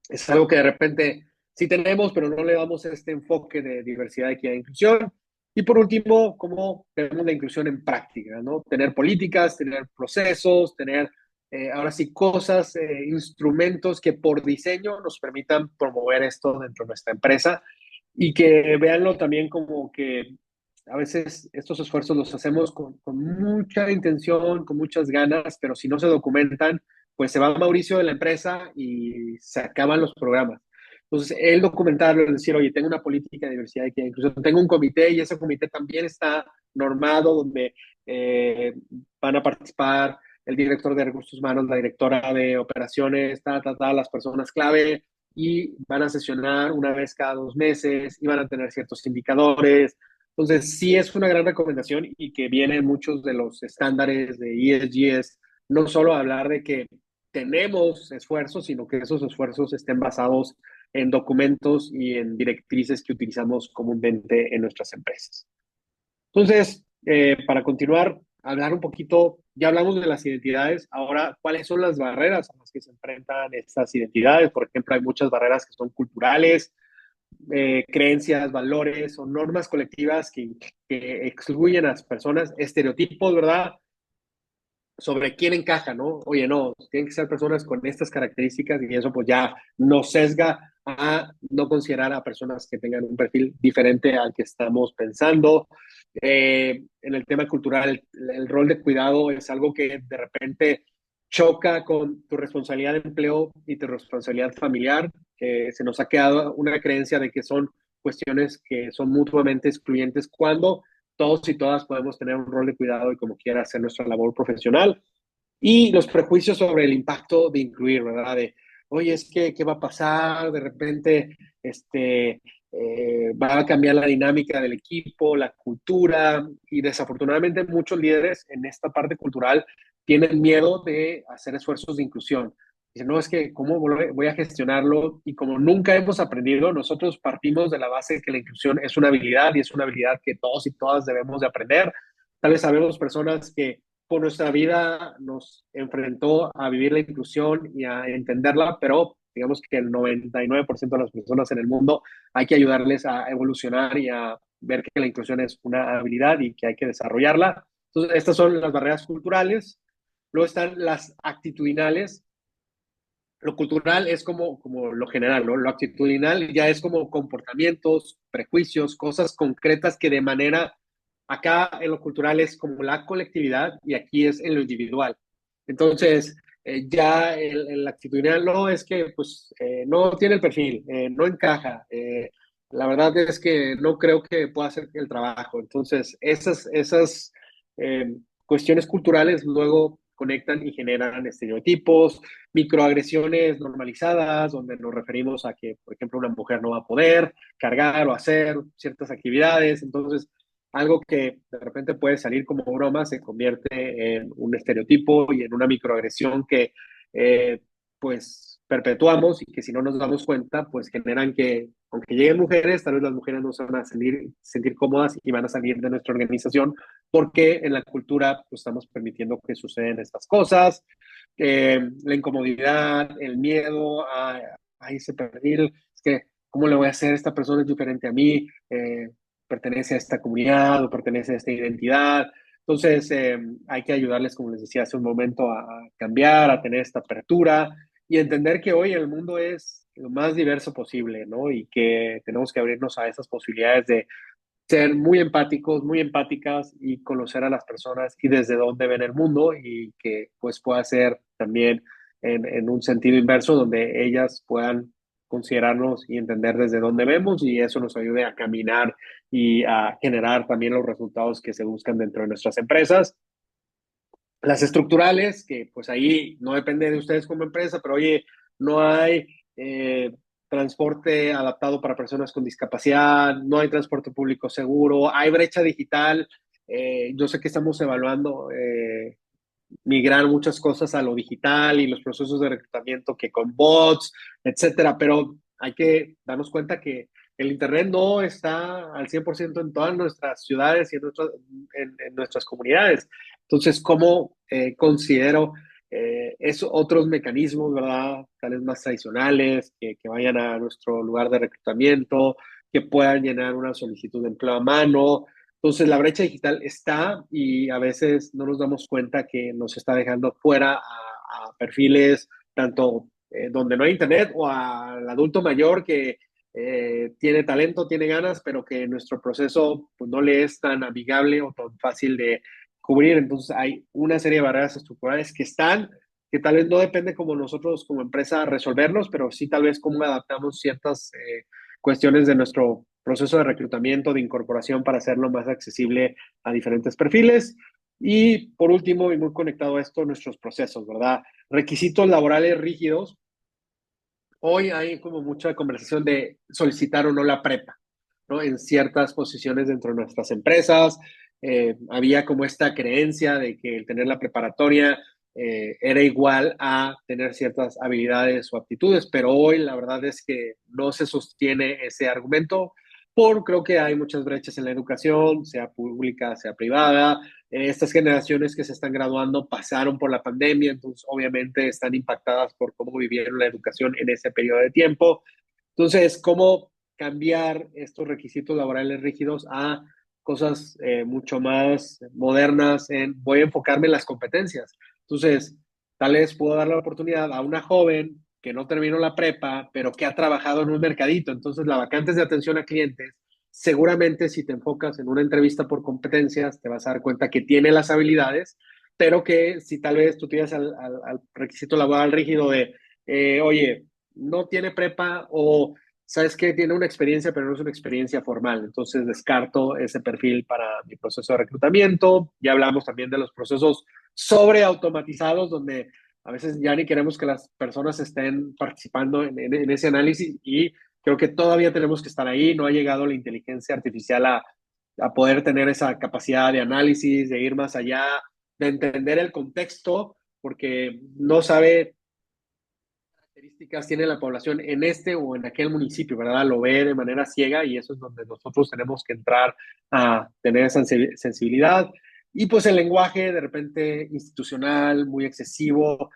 S2: es algo que de repente sí tenemos, pero no le damos este enfoque de diversidad, equidad e inclusión. Y por último, cómo tenemos la inclusión en práctica, ¿no? Tener políticas, tener procesos, tener ahora sí cosas, instrumentos que por diseño nos permitan promover esto dentro de nuestra empresa y que veanlo también como que a veces estos esfuerzos los hacemos con mucha intención, con muchas ganas, pero si no se documentan, pues se va Mauricio de la empresa y se acaban los programas. Entonces, el documentarlo, es decir, oye, tengo una política de diversidad y que incluso tengo un comité y ese comité también está normado donde eh, van a participar el director de recursos humanos, la directora de operaciones, las personas clave y van a sesionar una vez cada 2 meses y van a tener ciertos indicadores. Entonces, sí es una gran recomendación y que vienen muchos de los estándares de ESG, es no solo hablar de que tenemos esfuerzos, sino que esos esfuerzos estén basados en documentos y en directrices que utilizamos comúnmente en nuestras empresas. Entonces, para continuar, hablar un poquito ya hablamos de las identidades, ahora, ¿cuáles son las barreras a las que se enfrentan estas identidades? Por ejemplo, hay muchas barreras que son culturales, creencias, valores o normas colectivas que excluyen a las personas, estereotipos, ¿verdad? Sobre quién encaja, ¿no? Oye, no, tienen que ser personas con estas características y eso pues ya nos sesga a no considerar a personas que tengan un perfil diferente al que estamos pensando. En el tema cultural, el rol de cuidado es algo que de repente choca con tu responsabilidad de empleo y tu responsabilidad familiar. Se nos ha quedado una creencia de que son cuestiones que son mutuamente excluyentes cuando todos y todas podemos tener un rol de cuidado y como quiera hacer nuestra labor profesional. Y los prejuicios sobre el impacto de incluir, ¿verdad? De, oye, es que, ¿qué va a pasar? De repente, va a cambiar la dinámica del equipo, la cultura, y desafortunadamente muchos líderes en esta parte cultural tienen miedo de hacer esfuerzos de inclusión. Dicen, no, es que, ¿cómo voy a gestionarlo? Y como nunca hemos aprendido, nosotros partimos de la base de que la inclusión es una habilidad y es una habilidad que todos y todas debemos de aprender. Tal vez sabemos personas que por nuestra vida nos enfrentó a vivir la inclusión y a entenderla, pero digamos que el 99% de las personas en el mundo hay que ayudarles a evolucionar y a ver que la inclusión es una habilidad y que hay que desarrollarla. Entonces, estas son las barreras culturales. Luego están las actitudinales. Lo cultural es como lo general, ¿no? Lo actitudinal ya es como comportamientos, prejuicios, cosas concretas que de manera, acá en lo cultural es como la colectividad y aquí es en lo individual. Entonces, ya el actitudinal no es que pues no tiene el perfil, no encaja. La verdad es que no creo que pueda hacer el trabajo. Entonces, esas cuestiones culturales luego conectan y generan estereotipos, microagresiones normalizadas, donde nos referimos a que, por ejemplo, una mujer no va a poder cargar o hacer ciertas actividades. Entonces, algo que de repente puede salir como broma se convierte en un estereotipo y en una microagresión que, pues, perpetuamos y que si no nos damos cuenta, pues generan que, aunque lleguen mujeres, tal vez las mujeres no se van a sentir cómodas y van a salir de nuestra organización porque en la cultura pues, estamos permitiendo que suceden estas cosas, la incomodidad, el miedo a ese perfil, es que, ¿cómo le voy a hacer? Esta persona es diferente a mí, pertenece a esta comunidad o pertenece a esta identidad. Entonces, hay que ayudarles, como les decía hace un momento, a cambiar, a tener esta apertura y entender que hoy el mundo es lo más diverso posible, ¿no? Y que tenemos que abrirnos a esas posibilidades de ser muy empáticos, muy empáticas y conocer a las personas y desde dónde ven el mundo y que pues pueda ser también en un sentido inverso donde ellas puedan considerarnos y entender desde dónde vemos y eso nos ayude a caminar y a generar también los resultados que se buscan dentro de nuestras empresas. Las estructurales, que pues ahí no depende de ustedes como empresa, pero oye, no hay transporte adaptado para personas con discapacidad, no hay transporte público seguro, hay brecha digital. Yo sé que estamos evaluando migrar muchas cosas a lo digital y los procesos de reclutamiento que con bots, etcétera, pero hay que darnos cuenta que el Internet no está al 100% en todas nuestras ciudades y en nuestras comunidades. Entonces, ¿cómo considero esos otros mecanismos, ¿verdad? Tales más tradicionales, que vayan a nuestro lugar de reclutamiento, que puedan llenar una solicitud de empleo a mano, entonces, la brecha digital está y a veces no nos damos cuenta que nos está dejando fuera a perfiles tanto donde no hay internet o al adulto mayor que tiene talento, tiene ganas, pero que nuestro proceso pues, no le es tan amigable o tan fácil de cubrir. Entonces, hay una serie de barreras estructurales que están, que tal vez no depende como nosotros como empresa resolverlos, pero sí tal vez cómo adaptamos ciertas cuestiones de nuestro proceso de reclutamiento, de incorporación para hacerlo más accesible a diferentes perfiles. Y por último, y muy conectado a esto, nuestros procesos, ¿verdad? Requisitos laborales rígidos. Hoy hay como mucha conversación de solicitar o no la prepa, ¿no? En ciertas posiciones dentro de nuestras empresas. Había como esta creencia de que el tener la preparatoria era igual a tener ciertas habilidades o aptitudes, pero hoy la verdad es que no se sostiene ese argumento creo que hay muchas brechas en la educación, sea pública, sea privada. Estas generaciones que se están graduando pasaron por la pandemia, entonces obviamente están impactadas por cómo vivieron la educación en ese periodo de tiempo. Entonces, ¿cómo cambiar estos requisitos laborales rígidos a cosas mucho más modernas? Voy a enfocarme en las competencias. Entonces, tal vez puedo dar la oportunidad a una joven que no terminó la prepa, pero que ha trabajado en un mercadito. Entonces, la vacante es de atención a clientes. Seguramente si te enfocas en una entrevista por competencias, te vas a dar cuenta que tiene las habilidades, pero que si tal vez tú tienes al requisito laboral rígido de, oye, no tiene prepa o sabes que tiene una experiencia, pero no es una experiencia formal. Entonces descarto ese perfil para mi proceso de reclutamiento. Ya hablamos también de los procesos sobre automatizados, donde a veces ya ni queremos que las personas estén participando en ese análisis y creo que todavía tenemos que estar ahí. No ha llegado la inteligencia artificial a poder tener esa capacidad de análisis, de ir más allá, de entender el contexto, porque no sabe características tiene la población en este o en aquel municipio, ¿verdad? Lo ve de manera ciega y eso es donde nosotros tenemos que entrar a tener esa sensibilidad. Y pues el lenguaje de repente institucional, muy excesivo,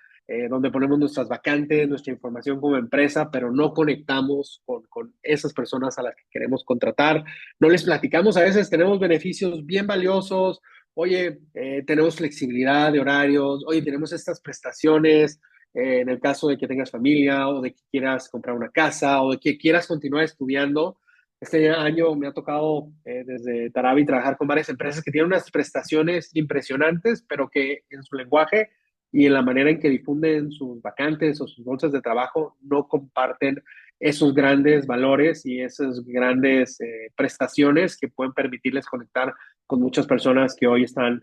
S2: donde ponemos nuestras vacantes, nuestra información como empresa, pero no conectamos con esas personas a las que queremos contratar. No les platicamos, a veces tenemos beneficios bien valiosos, oye, tenemos flexibilidad de horarios, oye, tenemos estas prestaciones, en el caso de que tengas familia o de que quieras comprar una casa o de que quieras continuar estudiando. Este año me ha tocado desde Tarabi trabajar con varias empresas que tienen unas prestaciones impresionantes, pero que en su lenguaje y en la manera en que difunden sus vacantes o sus bolsas de trabajo no comparten esos grandes valores y esas grandes prestaciones que pueden permitirles conectar con muchas personas que hoy están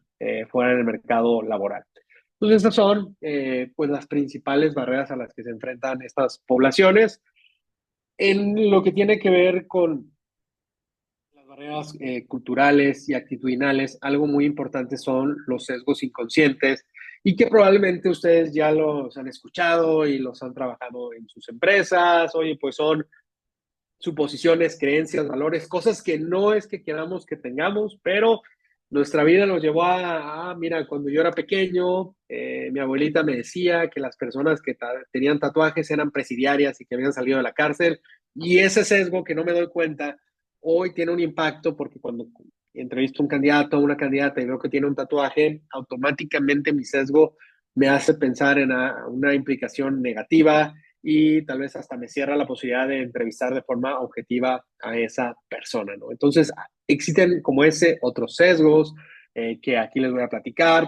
S2: fuera del mercado laboral. Entonces, estas son pues las principales barreras a las que se enfrentan estas poblaciones. En lo que tiene que ver con las barreras culturales y actitudinales, algo muy importante son los sesgos inconscientes y que probablemente ustedes ya los han escuchado y los han trabajado en sus empresas. Oye, pues son suposiciones, creencias, valores, cosas que no es que queramos que tengamos, pero nuestra vida nos llevó mira, cuando yo era pequeño, mi abuelita me decía que las personas que tenían tatuajes eran presidiarias y que habían salido de la cárcel, y ese sesgo que no me doy cuenta, hoy tiene un impacto porque cuando entrevisto a un candidato o una candidata y veo que tiene un tatuaje, automáticamente mi sesgo me hace pensar en una implicación negativa y tal vez hasta me cierra la posibilidad de entrevistar de forma objetiva a esa persona, ¿no? Entonces, existen como ese otros sesgos que aquí les voy a platicar.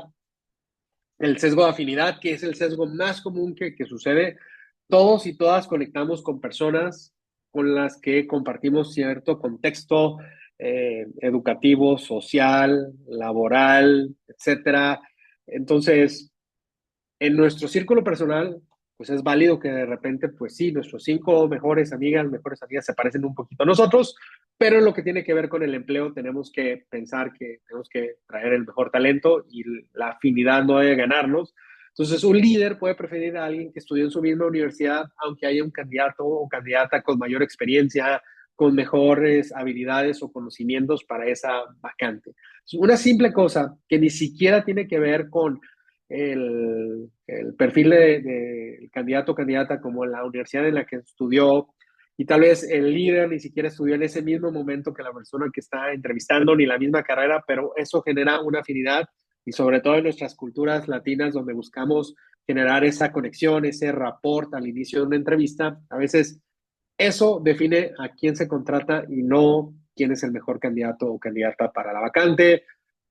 S2: El sesgo de afinidad, que es el sesgo más común que sucede. Todos y todas conectamos con personas con las que compartimos cierto contexto educativo, social, laboral, etcétera. Entonces, en nuestro círculo personal, pues es válido que de repente, pues sí, nuestros cinco mejores amigas se parecen un poquito a nosotros, pero en lo que tiene que ver con el empleo tenemos que pensar que tenemos que traer el mejor talento y la afinidad no debe ganarnos. Entonces, un líder puede preferir a alguien que estudió en su misma universidad, aunque haya un candidato o candidata con mayor experiencia, con mejores habilidades o conocimientos para esa vacante. Una simple cosa que ni siquiera tiene que ver con el perfil de candidato o candidata como la universidad en la que estudió y tal vez el líder ni siquiera estudió en ese mismo momento que la persona que está entrevistando ni la misma carrera, pero eso genera una afinidad y sobre todo en nuestras culturas latinas donde buscamos generar esa conexión, ese rapport al inicio de una entrevista, a veces eso define a quién se contrata y no quién es el mejor candidato o candidata para la vacante.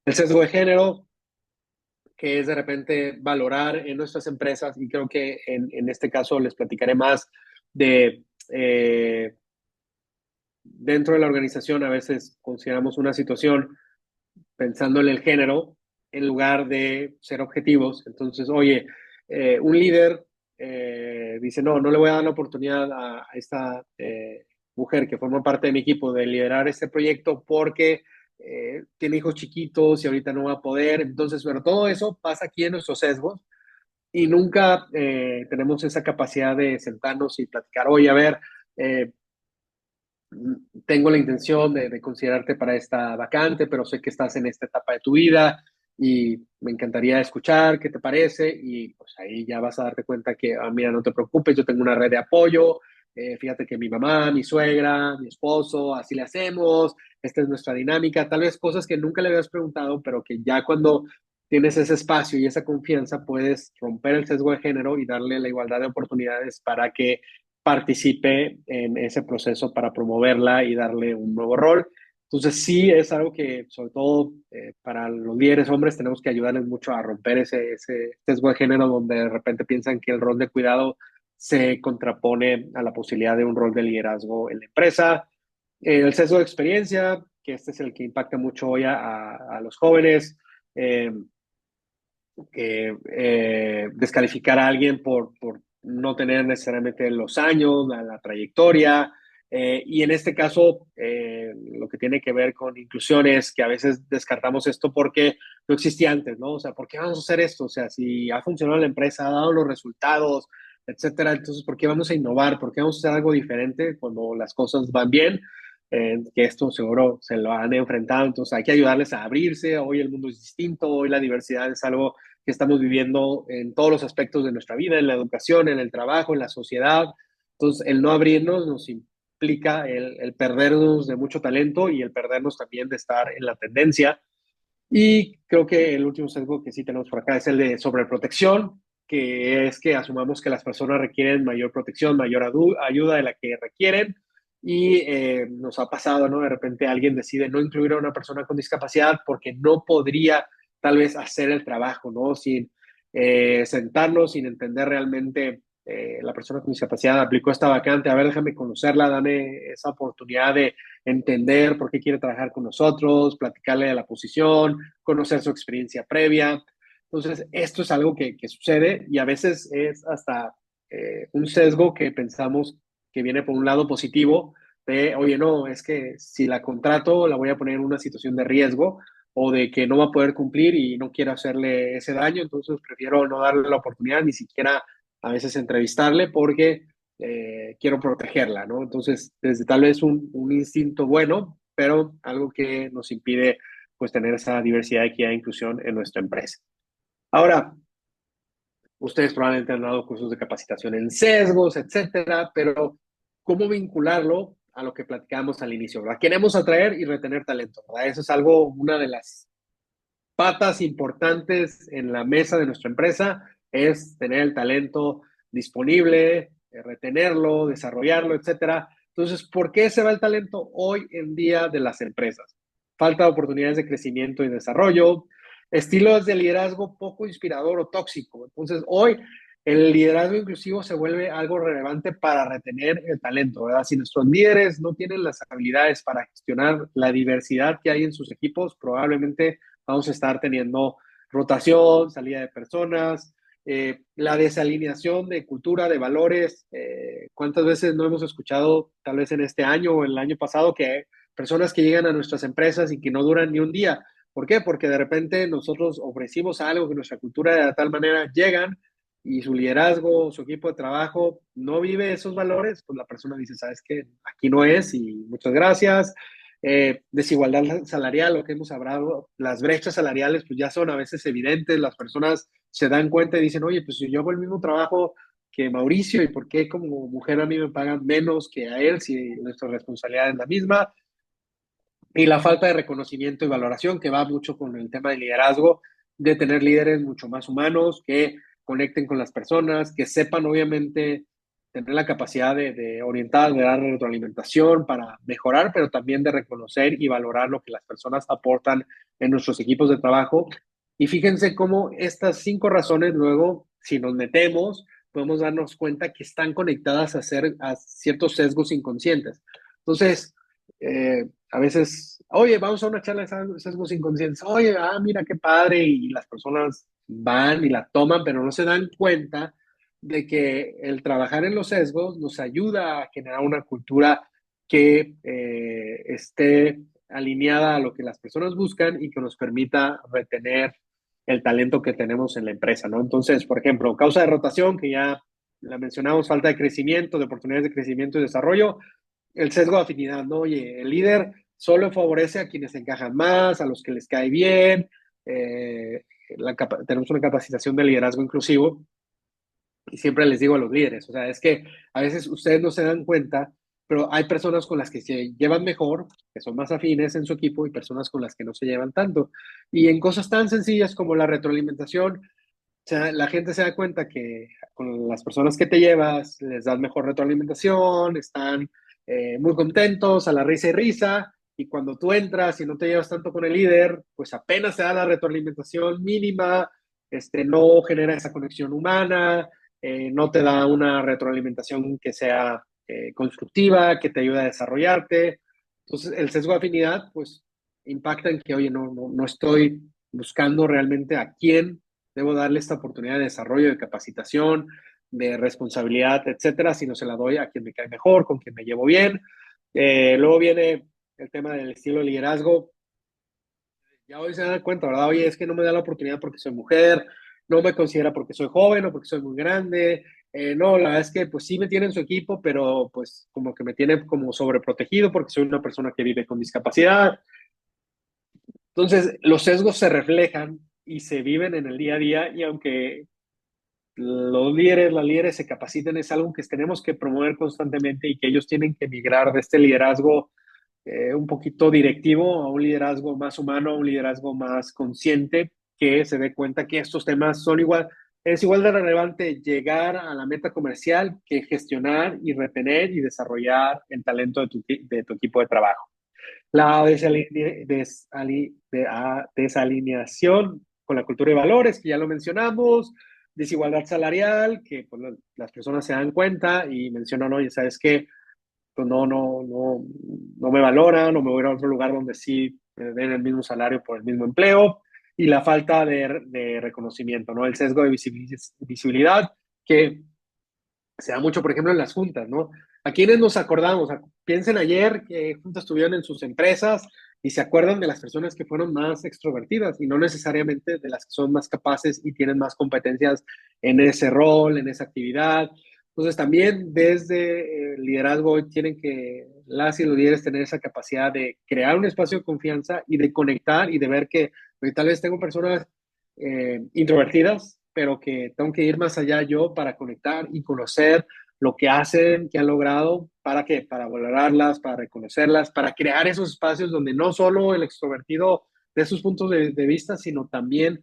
S2: El sesgo de género, que es de repente valorar en nuestras empresas, y creo que en este caso les platicaré más de dentro de la organización, a veces consideramos una situación pensando en el género en lugar de ser objetivos. Entonces, oye, un líder dice, no, no le voy a dar la oportunidad a esta mujer que forma parte de mi equipo de liderar este proyecto porque tiene hijos chiquitos y ahorita no va a poder. Entonces, pero todo eso pasa aquí en nuestros sesgos y nunca tenemos esa capacidad de sentarnos y platicar, oye, a ver, tengo la intención de considerarte para esta vacante, pero sé que estás en esta etapa de tu vida y me encantaría escuchar qué te parece y pues ahí ya vas a darte cuenta que, mira, no te preocupes, yo tengo una red de apoyo, fíjate que mi mamá, mi suegra, mi esposo, así le hacemos, esta es nuestra dinámica, tal vez cosas que nunca le habías preguntado, pero que ya cuando tienes ese espacio y esa confianza puedes romper el sesgo de género y darle la igualdad de oportunidades para que participe en ese proceso para promoverla y darle un nuevo rol. Entonces sí es algo que sobre todo para los líderes hombres tenemos que ayudarles mucho a romper ese sesgo de género donde de repente piensan que el rol de cuidado se contrapone a la posibilidad de un rol de liderazgo en la empresa. El sesgo de experiencia, que este es el que impacta mucho hoy a los jóvenes. Eh, Descalificar a alguien por no tener necesariamente los años, la trayectoria. Y en este caso, lo que tiene que ver con inclusión es que a veces descartamos esto porque no existía antes, ¿no? O sea, ¿por qué vamos a hacer esto? O sea, si ha funcionado la empresa, ha dado los resultados, etcétera, entonces, ¿por qué vamos a innovar? ¿Por qué vamos a hacer algo diferente cuando las cosas van bien? Que esto seguro se lo han enfrentado, entonces hay que ayudarles a abrirse. Hoy el mundo es distinto, hoy la diversidad es algo que estamos viviendo en todos los aspectos de nuestra vida, en la educación, en el trabajo, en la sociedad. Entonces, el no abrirnos nos implica el perdernos de mucho talento y el perdernos también de estar en la tendencia. Y creo que el último sesgo que sí tenemos por acá es el de sobreprotección, que es que asumamos que las personas requieren mayor protección, mayor ayuda de la que requieren. Y nos ha pasado, ¿no? De repente alguien decide no incluir a una persona con discapacidad porque no podría tal vez hacer el trabajo, ¿no? Sin sentarnos, sin entender realmente la persona con discapacidad aplicó esta vacante, a ver, déjame conocerla, dame esa oportunidad de entender por qué quiere trabajar con nosotros, platicarle de la posición, conocer su experiencia previa. Entonces, esto es algo que sucede y a veces es hasta un sesgo que pensamos que viene por un lado positivo de, oye, no, es que si la contrato la voy a poner en una situación de riesgo o de que no va a poder cumplir y no quiero hacerle ese daño, entonces prefiero no darle la oportunidad, ni siquiera a veces entrevistarle porque quiero protegerla, ¿no? Entonces, desde tal vez un instinto bueno, pero algo que nos impide pues tener esa diversidad, equidad e inclusión en nuestra empresa. Ahora, ustedes probablemente han dado cursos de capacitación en sesgos, etcétera, pero ¿cómo vincularlo a lo que platicábamos al inicio, ¿verdad? Queremos atraer y retener talento, ¿verdad? Eso es algo, una de las patas importantes en la mesa de nuestra empresa, es tener el talento disponible, retenerlo, desarrollarlo, etcétera. Entonces, ¿por qué se va el talento hoy en día de las empresas? Falta de oportunidades de crecimiento y desarrollo, estilos de liderazgo poco inspirador o tóxico. Entonces, hoy el liderazgo inclusivo se vuelve algo relevante para retener el talento, ¿verdad? Si nuestros líderes no tienen las habilidades para gestionar la diversidad que hay en sus equipos, probablemente vamos a estar teniendo rotación, salida de personas, la desalineación de cultura, de valores. ¿Cuántas veces no hemos escuchado, tal vez en este año o el año pasado, que personas que llegan a nuestras empresas y que no duran ni un día? ¿Por qué? Porque de repente nosotros ofrecimos algo que nuestra cultura de tal manera llegan y su liderazgo, su equipo de trabajo no vive esos valores, pues la persona dice, ¿sabes qué? Aquí no es y muchas gracias. Desigualdad salarial, lo que hemos hablado, las brechas salariales pues ya son a veces evidentes, las personas se dan cuenta y dicen, oye, pues si yo hago el mismo trabajo que Mauricio, ¿y por qué como mujer a mí me pagan menos que a él si nuestra responsabilidad es la misma? Y la falta de reconocimiento y valoración, que va mucho con el tema de liderazgo, de tener líderes mucho más humanos, que conecten con las personas, que sepan obviamente tener la capacidad de orientar, de dar retroalimentación para mejorar, pero también de reconocer y valorar lo que las personas aportan en nuestros equipos de trabajo. Y fíjense cómo estas 5 razones luego, si nos metemos, podemos darnos cuenta que están conectadas a ciertos sesgos inconscientes. Entonces, a veces, oye, vamos a una charla de sesgos inconscientes, oye, mira qué padre, y las personas van y la toman, pero no se dan cuenta de que el trabajar en los sesgos nos ayuda a generar una cultura que esté alineada a lo que las personas buscan y que nos permita retener el talento que tenemos en la empresa, ¿no? Entonces, por ejemplo, causa de rotación, que ya la mencionamos, falta de crecimiento, de oportunidades de crecimiento y desarrollo, el sesgo de afinidad, ¿no? Oye, el líder solo favorece a quienes encajan más, a los que les cae bien. eh, Tenemos una capacitación de liderazgo inclusivo y siempre les digo a los líderes, o sea, es que a veces ustedes no se dan cuenta, pero hay personas con las que se llevan mejor, que son más afines en su equipo y personas con las que no se llevan tanto. Y en cosas tan sencillas como la retroalimentación, o sea, la gente se da cuenta que con las personas que te llevas les das mejor retroalimentación, están muy contentos, a la risa y risa, y cuando tú entras y no te llevas tanto con el líder, pues apenas se da la retroalimentación mínima, no genera esa conexión humana, no te da una retroalimentación que sea constructiva, que te ayude a desarrollarte. Entonces, el sesgo de afinidad, pues, impacta en que, oye, no estoy buscando realmente a quién debo darle esta oportunidad de desarrollo, de capacitación, de responsabilidad, etcétera, si no se la doy a quien me cae mejor, con quien me llevo bien. Luego viene el tema del estilo de liderazgo. Ya hoy se dan cuenta, ¿verdad? Oye, es que no me da la oportunidad porque soy mujer, no me considera porque soy joven o porque soy muy grande. No, la verdad es que pues sí me tiene en su equipo, pero pues como que me tiene como sobreprotegido porque soy una persona que vive con discapacidad. Entonces, los sesgos se reflejan y se viven en el día a día y aunque los líderes, las líderes se capaciten, es algo que tenemos que promover constantemente y que ellos tienen que migrar de este liderazgo un poquito directivo a un liderazgo más humano, a un liderazgo más consciente, que se dé cuenta que estos temas son igual, es igual de relevante llegar a la meta comercial que gestionar y retener y desarrollar el talento de tu equipo de trabajo. La desalineación con la cultura y valores, que ya lo mencionamos, desigualdad salarial, que pues, las personas se dan cuenta y mencionan, oye, ¿sabes qué? Pues no me valoran, o me voy a ir a otro lugar donde sí me den el mismo salario por el mismo empleo, y la falta de reconocimiento, ¿no? El sesgo de visibilidad, que se da mucho, por ejemplo, en las juntas, ¿no? ¿A quiénes nos acordamos? Piensen ayer que juntas estuvieron en sus empresas y se acuerdan de las personas que fueron más extrovertidas y no necesariamente de las que son más capaces y tienen más competencias en ese rol, en esa actividad. Entonces, también desde el liderazgo tienen que las y los líderes tener esa capacidad de crear un espacio de confianza y de conectar y de ver que tal vez tengo personas introvertidas, pero que tengo que ir más allá yo para conectar y conocer lo que hacen, que han logrado, ¿para qué? Para valorarlas, para reconocerlas, para crear esos espacios donde no solo el extrovertido de sus puntos de vista, sino también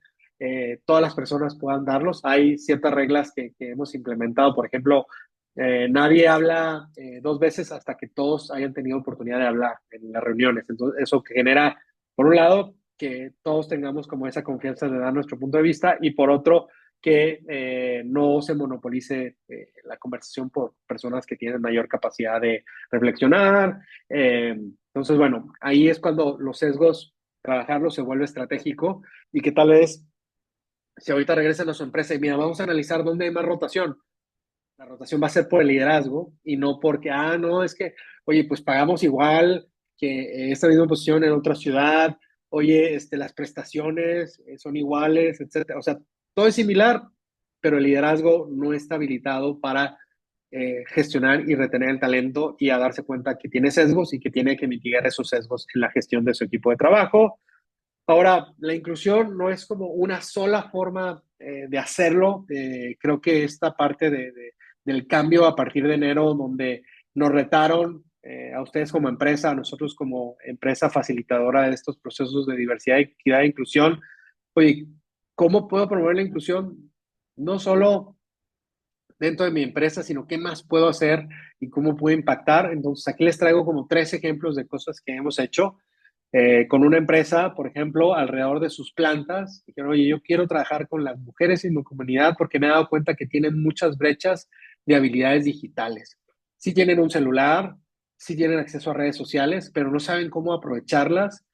S2: todas las personas puedan darlos. Hay ciertas reglas que hemos implementado, por ejemplo, nadie habla dos veces hasta que todos hayan tenido oportunidad de hablar en las reuniones. Entonces, eso que genera, por un lado, que todos tengamos como esa confianza de dar nuestro punto de vista y por otro, que no se monopolice la conversación por personas que tienen mayor capacidad de reflexionar. Entonces, bueno, ahí es cuando los sesgos, trabajarlos se vuelve estratégico y que tal vez si ahorita regresan a su empresa y mira, vamos a analizar dónde hay más rotación. La rotación va a ser por el liderazgo y no porque, no, es que, oye, pues pagamos igual que esta misma posición en otra ciudad, oye, las prestaciones son iguales, etcétera. O sea, todo es similar, pero el liderazgo no está habilitado para gestionar y retener el talento y a darse cuenta que tiene sesgos y que tiene que mitigar esos sesgos en la gestión de su equipo de trabajo. Ahora, la inclusión no es como una sola forma de hacerlo. Creo que esta parte del cambio a partir de enero, donde nos retaron a ustedes como empresa, a nosotros como empresa facilitadora de estos procesos de diversidad, equidad e inclusión, oye, ¿cómo puedo promover la inclusión? No solo dentro de mi empresa, sino qué más puedo hacer y cómo puedo impactar. Entonces, aquí les traigo como tres ejemplos de cosas que hemos hecho con una empresa, por ejemplo, alrededor de sus plantas. Dijeron, oye, yo quiero trabajar con las mujeres en mi comunidad porque me he dado cuenta que tienen muchas brechas de habilidades digitales. Sí tienen un celular, sí tienen acceso a redes sociales, pero no saben cómo aprovecharlas.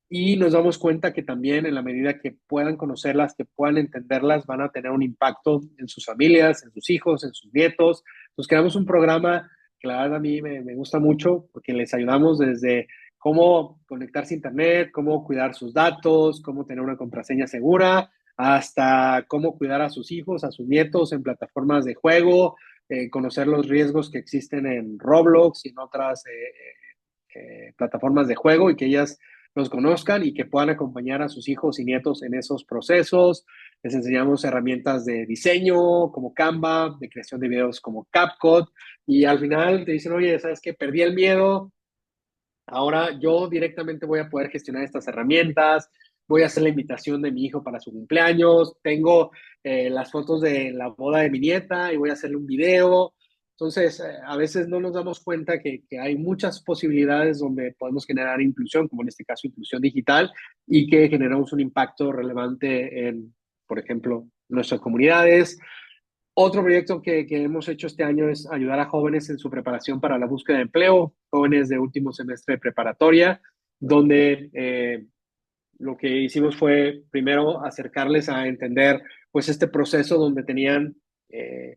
S2: Y nos damos cuenta que también en la medida que puedan conocerlas, que puedan entenderlas, van a tener un impacto en sus familias, en sus hijos, en sus nietos. Entonces creamos un programa que la verdad a mí me gusta mucho porque les ayudamos desde cómo conectarse a Internet, cómo cuidar sus datos, cómo tener una contraseña segura, hasta cómo cuidar a sus hijos, a sus nietos en plataformas de juego. conocer los riesgos que existen en Roblox y en otras plataformas de juego y que ellas los conozcan y que puedan acompañar a sus hijos y nietos en esos procesos. Les enseñamos herramientas de diseño como Canva, de creación de videos como CapCut y al final te dicen, oye, ¿sabes qué? Perdí el miedo, ahora yo directamente voy a poder gestionar estas herramientas, voy a hacer la invitación de mi hijo para su cumpleaños, tengo las fotos de la boda de mi nieta y voy a hacerle un video. Entonces, a veces no nos damos cuenta que hay muchas posibilidades donde podemos generar inclusión, como en este caso inclusión digital, y que generamos un impacto relevante en, por ejemplo, nuestras comunidades. Otro proyecto que hemos hecho este año es ayudar a jóvenes en su preparación para la búsqueda de empleo, jóvenes de último semestre de preparatoria, donde lo que hicimos fue primero acercarles a entender pues este proceso donde tenían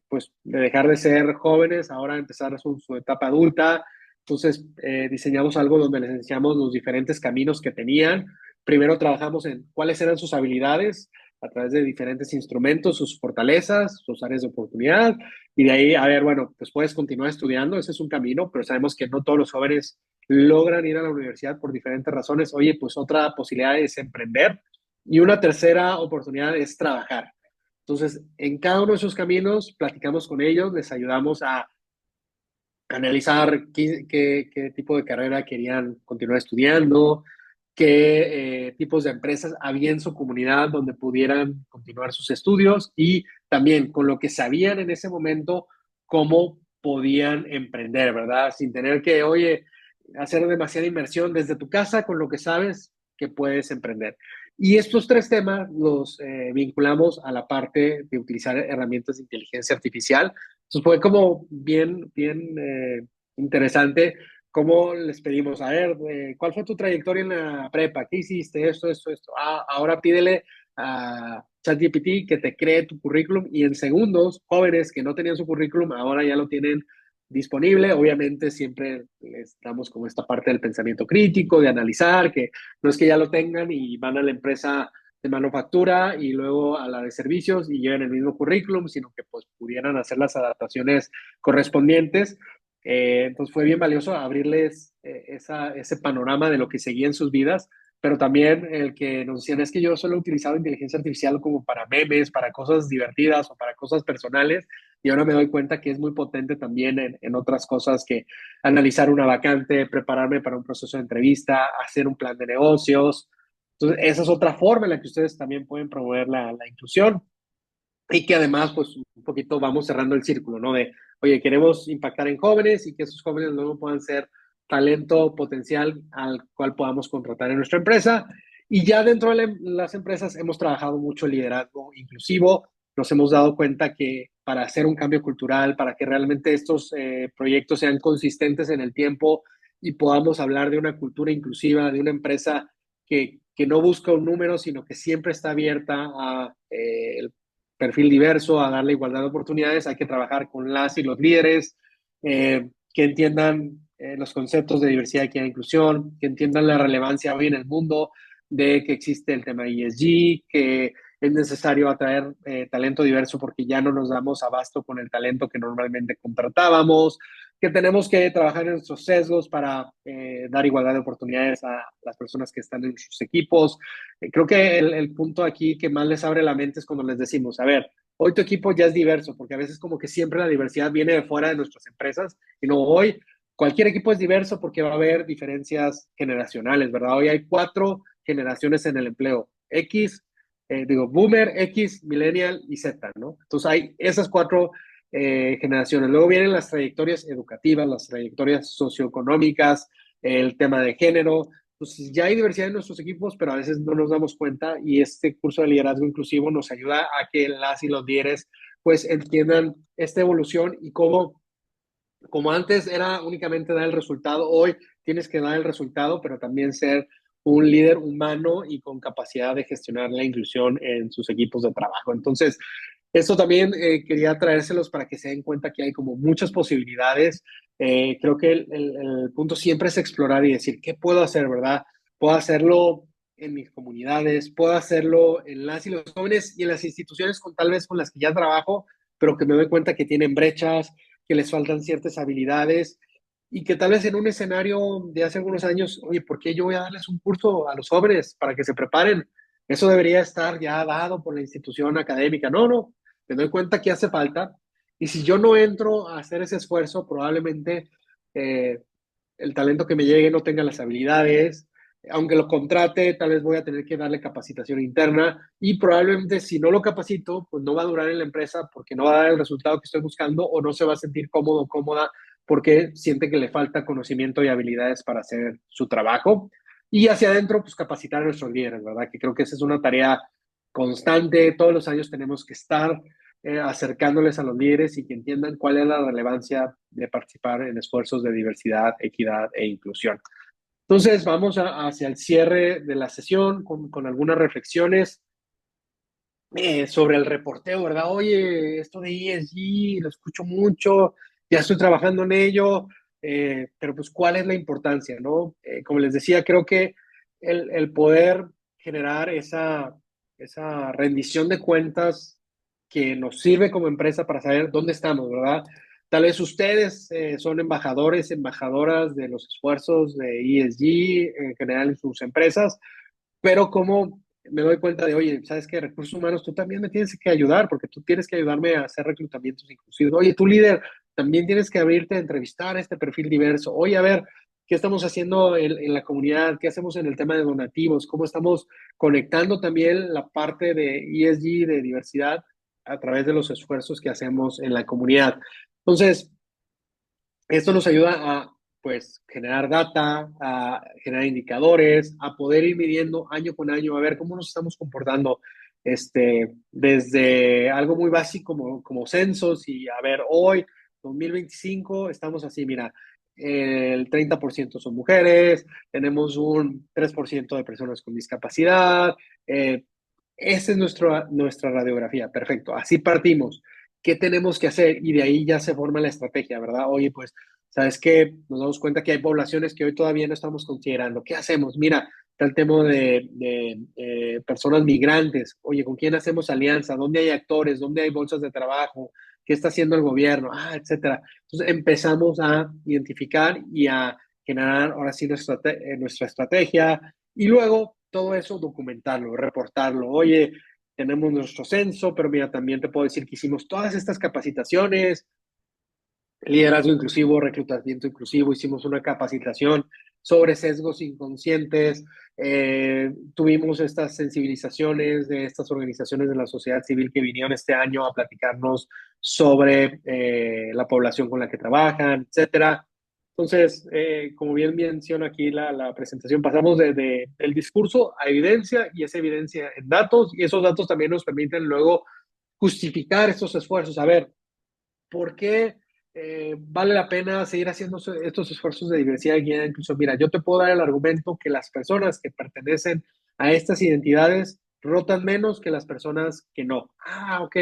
S2: pues de dejar de ser jóvenes, ahora empezar su etapa adulta. Entonces diseñamos algo donde les enseñamos los diferentes caminos que tenían. Primero trabajamos en cuáles eran sus habilidades a través de diferentes instrumentos, sus fortalezas, sus áreas de oportunidad, y de ahí, a ver, bueno, pues puedes continuar estudiando, ese es un camino, pero sabemos que no todos los jóvenes logran ir a la universidad por diferentes razones. Oye, pues otra posibilidad es emprender y una tercera oportunidad es trabajar. Entonces, en cada uno de esos caminos, platicamos con ellos, les ayudamos a analizar qué tipo de carrera querían continuar estudiando, qué tipos de empresas había en su comunidad donde pudieran continuar sus estudios y también con lo que sabían en ese momento, cómo podían emprender, ¿verdad? Sin tener que, oye, hacer demasiada inversión desde tu casa con lo que sabes que puedes emprender. Y estos tres temas los vinculamos a la parte de utilizar herramientas de inteligencia artificial. Entonces fue como bien interesante cómo les pedimos, a ver, ¿cuál fue tu trayectoria en la prepa? ¿Qué hiciste? Esto. Ah, ahora pídele a ChatGPT que te cree tu currículum y en segundos, jóvenes que no tenían su currículum, ahora ya lo tienen disponible. Obviamente siempre les damos como esta parte del pensamiento crítico, de analizar, que no es que ya lo tengan y van a la empresa de manufactura y luego a la de servicios y lleven el mismo currículum, sino que pues pudieran hacer las adaptaciones correspondientes. Entonces fue bien valioso abrirles ese panorama de lo que seguía en sus vidas, pero también el que nos decían es que yo solo he utilizado inteligencia artificial como para memes, para cosas divertidas o para cosas personales, y ahora me doy cuenta que es muy potente también en otras cosas que analizar una vacante, prepararme para un proceso de entrevista, hacer un plan de negocios. Entonces, esa es otra forma en la que ustedes también pueden promover la inclusión y que además, pues un poquito vamos cerrando el círculo, ¿no? De, oye, queremos impactar en jóvenes y que esos jóvenes luego puedan ser talento potencial al cual podamos contratar en nuestra empresa. Y ya dentro de las empresas hemos trabajado mucho el liderazgo inclusivo. Nos hemos dado cuenta que para hacer un cambio cultural, para que realmente estos proyectos sean consistentes en el tiempo y podamos hablar de una cultura inclusiva, de una empresa que no busca un número, sino que siempre está abierta a el perfil diverso, a darle igualdad de oportunidades, hay que trabajar con las y los líderes que entiendan los conceptos de diversidad, equidad e inclusión, que entiendan la relevancia hoy en el mundo de que existe el tema ESG, que es necesario atraer talento diverso porque ya no nos damos abasto con el talento que normalmente contratábamos, que tenemos que trabajar en nuestros sesgos para dar igualdad de oportunidades a las personas que están en sus equipos. Creo que el punto aquí que más les abre la mente es cuando les decimos, a ver, hoy tu equipo ya es diverso, porque a veces como que siempre la diversidad viene de fuera de nuestras empresas, y no, hoy cualquier equipo es diverso porque va a haber diferencias generacionales, ¿verdad? Hoy hay 4 generaciones en el empleo, Boomer, X, Millennial y Z, ¿no? Entonces hay esas 4 generaciones. Luego vienen las trayectorias educativas, las trayectorias socioeconómicas, el tema de género. Entonces, ya hay diversidad en nuestros equipos, pero a veces no nos damos cuenta y este curso de liderazgo inclusivo nos ayuda a que las y los líderes pues entiendan esta evolución y cómo, como antes era únicamente dar el resultado, hoy tienes que dar el resultado, pero también ser un líder humano y con capacidad de gestionar la inclusión en sus equipos de trabajo. Entonces, esto también quería traérselos para que se den cuenta que hay como muchas posibilidades. Creo que el punto siempre es explorar y decir, ¿qué puedo hacer, verdad? Puedo hacerlo en mis comunidades, puedo hacerlo en las y los jóvenes y en las instituciones con, tal vez con las que ya trabajo, pero que me doy cuenta que tienen brechas, que les faltan ciertas habilidades y que tal vez en un escenario de hace algunos años, oye, ¿por qué yo voy a darles un curso a los jóvenes para que se preparen? Eso debería estar ya dado por la institución académica. No, no, me doy cuenta que hace falta. Y si yo no entro a hacer ese esfuerzo, probablemente eh, el talento que me llegue no tenga las habilidades. Aunque lo contrate, tal vez voy a tener que darle capacitación interna y probablemente si no lo capacito, pues no va a durar en la empresa porque no va a dar el resultado que estoy buscando o no se va a sentir cómodo o cómoda porque siente que le falta conocimiento y habilidades para hacer su trabajo. Y hacia adentro, pues capacitar a nuestros líderes, ¿verdad? Que creo que esa es una tarea constante. Todos los años tenemos que estar acercándoles a los líderes y que entiendan cuál es la relevancia de participar en esfuerzos de diversidad, equidad e inclusión. Entonces, vamos hacia el cierre de la sesión con algunas reflexiones sobre el reporteo, ¿verdad? Oye, esto de ESG, lo escucho mucho, ya estoy trabajando en ello, pero pues, ¿cuál es la importancia, no? Como les decía, creo que el poder generar esa rendición de cuentas que nos sirve como empresa para saber dónde estamos, ¿verdad? Tal vez ustedes son embajadores, embajadoras de los esfuerzos de ESG en general en sus empresas, pero como me doy cuenta de, oye, ¿sabes qué? Recursos humanos, tú también me tienes que ayudar, porque tú tienes que ayudarme a hacer reclutamientos inclusivos. Oye, tú líder, también tienes que abrirte a entrevistar a este perfil diverso. Oye, a ver, ¿qué estamos haciendo en la comunidad? ¿Qué hacemos en el tema de donativos? ¿Cómo estamos conectando también la parte de ESG, de diversidad, a través de los esfuerzos que hacemos en la comunidad? Entonces, esto nos ayuda a, pues, generar data, a generar indicadores, a poder ir midiendo año con año, a ver cómo nos estamos comportando, desde algo muy básico como censos y a ver, hoy, 2025, estamos así, mira, el 30% son mujeres, tenemos un 3% de personas con discapacidad, eh, esa es nuestra radiografía, perfecto, así partimos. ¿Qué tenemos que hacer? Y de ahí ya se forma la estrategia, ¿verdad? Oye, pues, ¿sabes qué? Nos damos cuenta que hay poblaciones que hoy todavía no estamos considerando. ¿Qué hacemos? Mira, está el tema de personas migrantes. Oye, ¿con quién hacemos alianza? ¿Dónde hay actores? ¿Dónde hay bolsas de trabajo? ¿Qué está haciendo el gobierno? Ah, etcétera. Entonces empezamos a identificar y a generar ahora sí nuestra estrategia y luego todo eso documentarlo, reportarlo. Oye, tenemos nuestro censo, pero mira, también te puedo decir que hicimos todas estas capacitaciones, liderazgo inclusivo, reclutamiento inclusivo, hicimos una capacitación sobre sesgos inconscientes, tuvimos estas sensibilizaciones de estas organizaciones de la sociedad civil que vinieron este año a platicarnos sobre la población con la que trabajan, etcétera. Entonces, como bien menciona aquí la presentación, pasamos el discurso a evidencia y esa evidencia en datos y esos datos también nos permiten luego justificar estos esfuerzos. A ver, ¿por qué vale la pena seguir haciendo estos esfuerzos de diversidad y incluso? Mira, yo te puedo dar el argumento que las personas que pertenecen a estas identidades rotan menos que las personas que no. Ah, ok,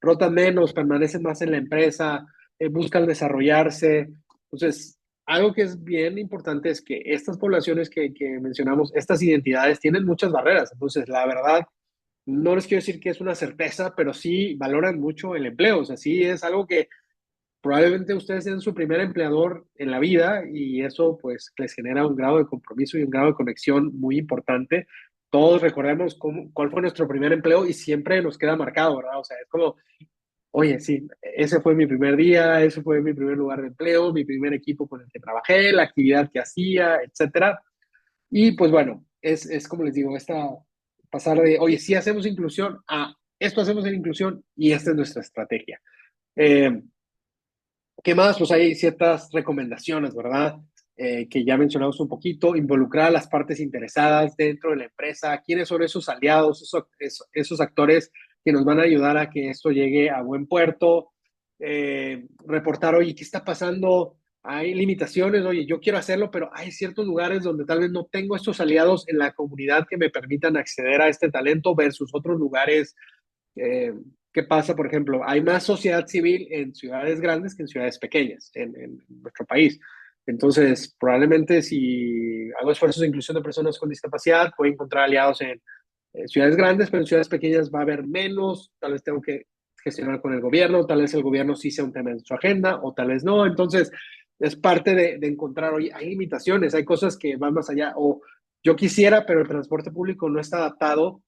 S2: rotan menos, permanecen más en la empresa, buscan desarrollarse. Entonces, algo que es bien importante es que estas poblaciones que mencionamos, estas identidades tienen muchas barreras. Entonces, la verdad, no les quiero decir que es una certeza, pero sí valoran mucho el empleo. O sea, sí es algo que probablemente ustedes sean su primer empleador en la vida y eso pues les genera un grado de compromiso y un grado de conexión muy importante. Todos recordemos cuál fue nuestro primer empleo y siempre nos queda marcado, ¿verdad? O sea, es como, oye, sí, ese fue mi primer día, ese fue mi primer lugar de empleo, mi primer equipo con el que trabajé, la actividad que hacía, etcétera. Y pues bueno, es como les digo, pasar de, oye, sí hacemos inclusión a esto hacemos en inclusión y esta es nuestra estrategia. Eh, ¿Qué más? Pues hay ciertas recomendaciones, ¿verdad? Que ya mencionamos un poquito, involucrar a las partes interesadas dentro de la empresa, quiénes son esos aliados, esos actores que nos van a ayudar a que esto llegue a buen puerto, reportar, oye, ¿qué está pasando? Hay limitaciones, oye, yo quiero hacerlo, pero hay ciertos lugares donde tal vez no tengo estos aliados en la comunidad que me permitan acceder a este talento versus otros lugares. eh, ¿Qué pasa? Por ejemplo, hay más sociedad civil en ciudades grandes que en ciudades pequeñas en nuestro país. Entonces, probablemente si hago esfuerzos de inclusión de personas con discapacidad, puedo encontrar aliados en ciudades grandes, pero en ciudades pequeñas va a haber menos. Tal vez tengo que gestionar con el gobierno, tal vez el gobierno sí sea un tema en su agenda o tal vez no. Entonces, es parte de encontrar, oye, hay limitaciones, hay cosas que van más allá, o yo quisiera, pero el transporte público no está adaptado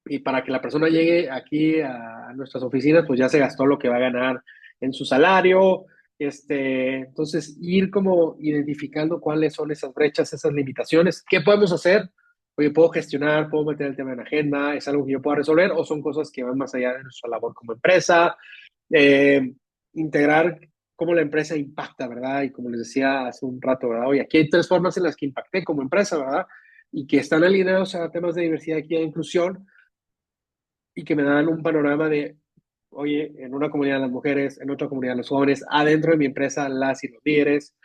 S2: y para que la persona llegue aquí a nuestras oficinas, pues ya se gastó lo que va a ganar en su salario. Entonces, ir como identificando cuáles son esas brechas, esas limitaciones, qué podemos hacer. Oye, puedo gestionar, puedo meter el tema en agenda, es algo que yo pueda resolver o son cosas que van más allá de nuestra labor como empresa. Eh, Integrar cómo la empresa impacta, ¿verdad? Y como les decía hace un rato, ¿verdad? Oye, aquí hay tres formas en las que impacté como empresa, ¿verdad? Y que están alineados a temas de diversidad, equidad e inclusión y que me dan un panorama de, oye, en una comunidad las mujeres, en otra comunidad los jóvenes, adentro de mi empresa las y los líderes,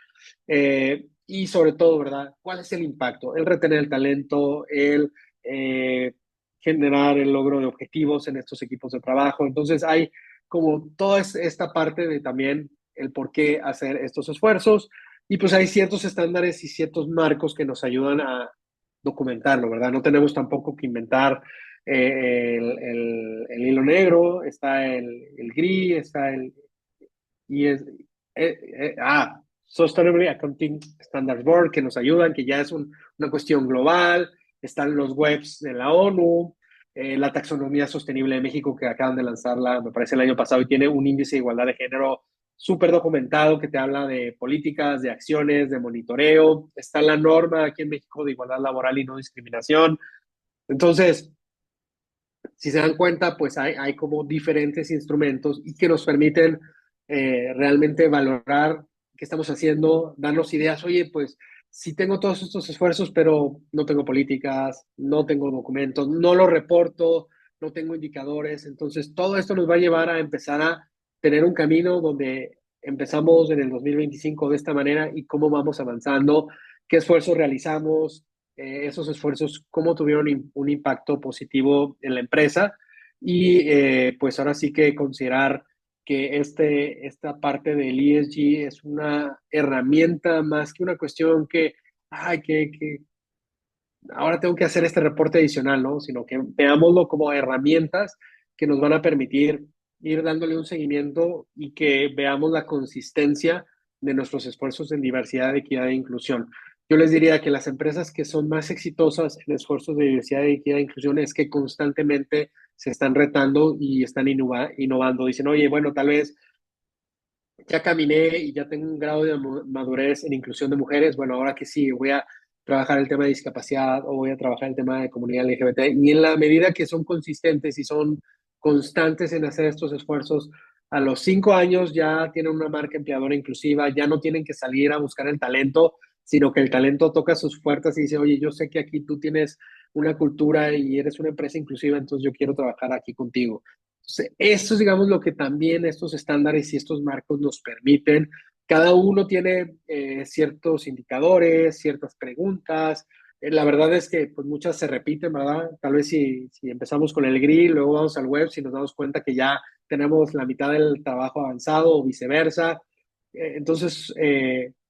S2: y sobre todo, ¿verdad? ¿Cuál es el impacto? El retener el talento, el generar el logro de objetivos en estos equipos de trabajo. Entonces hay como toda esta parte de también el por qué hacer estos esfuerzos y pues hay ciertos estándares y ciertos marcos que nos ayudan a documentarlo, ¿verdad? No tenemos tampoco que inventar el hilo negro, está el gris, está el y es Sustainable Accounting Standards Board que nos ayudan, que ya es una cuestión global, están los webs de la ONU, la taxonomía sostenible de México que acaban de lanzarla, me parece el año pasado y tiene un índice de igualdad de género súper documentado que te habla de políticas, de acciones, de monitoreo, está la norma aquí en México de igualdad laboral y no discriminación. Entonces, si se dan cuenta, pues hay como diferentes instrumentos y que nos permiten realmente valorar qué estamos haciendo, darnos ideas, oye, pues sí tengo todos estos esfuerzos, pero no tengo políticas, no tengo documentos, no lo reporto, no tengo indicadores. Entonces, todo esto nos va a llevar a empezar a tener un camino donde empezamos en el 2025 de esta manera y cómo vamos avanzando, qué esfuerzos realizamos, esos esfuerzos, cómo tuvieron un impacto positivo en la empresa y pues ahora sí que considerar que esta parte del ESG es una herramienta más que una cuestión que, ay, que ahora tengo que hacer este reporte adicional, ¿no? Sino que veámoslo como herramientas que nos van a permitir ir dándole un seguimiento y que veamos la consistencia de nuestros esfuerzos en diversidad, equidad e inclusión. Yo les diría que las empresas que son más exitosas en esfuerzos de diversidad, equidad e inclusión es que constantemente se están retando y están innovando. Dicen, oye, bueno, tal vez ya caminé y ya tengo un grado de madurez en inclusión de mujeres, bueno, ahora que sí, voy a trabajar el tema de discapacidad o voy a trabajar el tema de comunidad LGBT. Y en la medida que son consistentes y son constantes en hacer estos esfuerzos, a los 5 años ya tienen una marca empleadora inclusiva, ya no tienen que salir a buscar el talento, sino que el talento toca sus puertas y dice, oye, yo sé que aquí tú tienes una cultura y eres una empresa inclusiva, entonces yo quiero trabajar aquí contigo. Entonces, esto es, digamos, lo que también estos estándares y estos marcos nos permiten. Cada uno tiene ciertos indicadores, ciertas preguntas. La verdad es que pues, muchas se repiten, ¿verdad? Tal vez si empezamos con el grill, luego vamos al web, si nos damos cuenta que ya tenemos la mitad del trabajo avanzado o viceversa.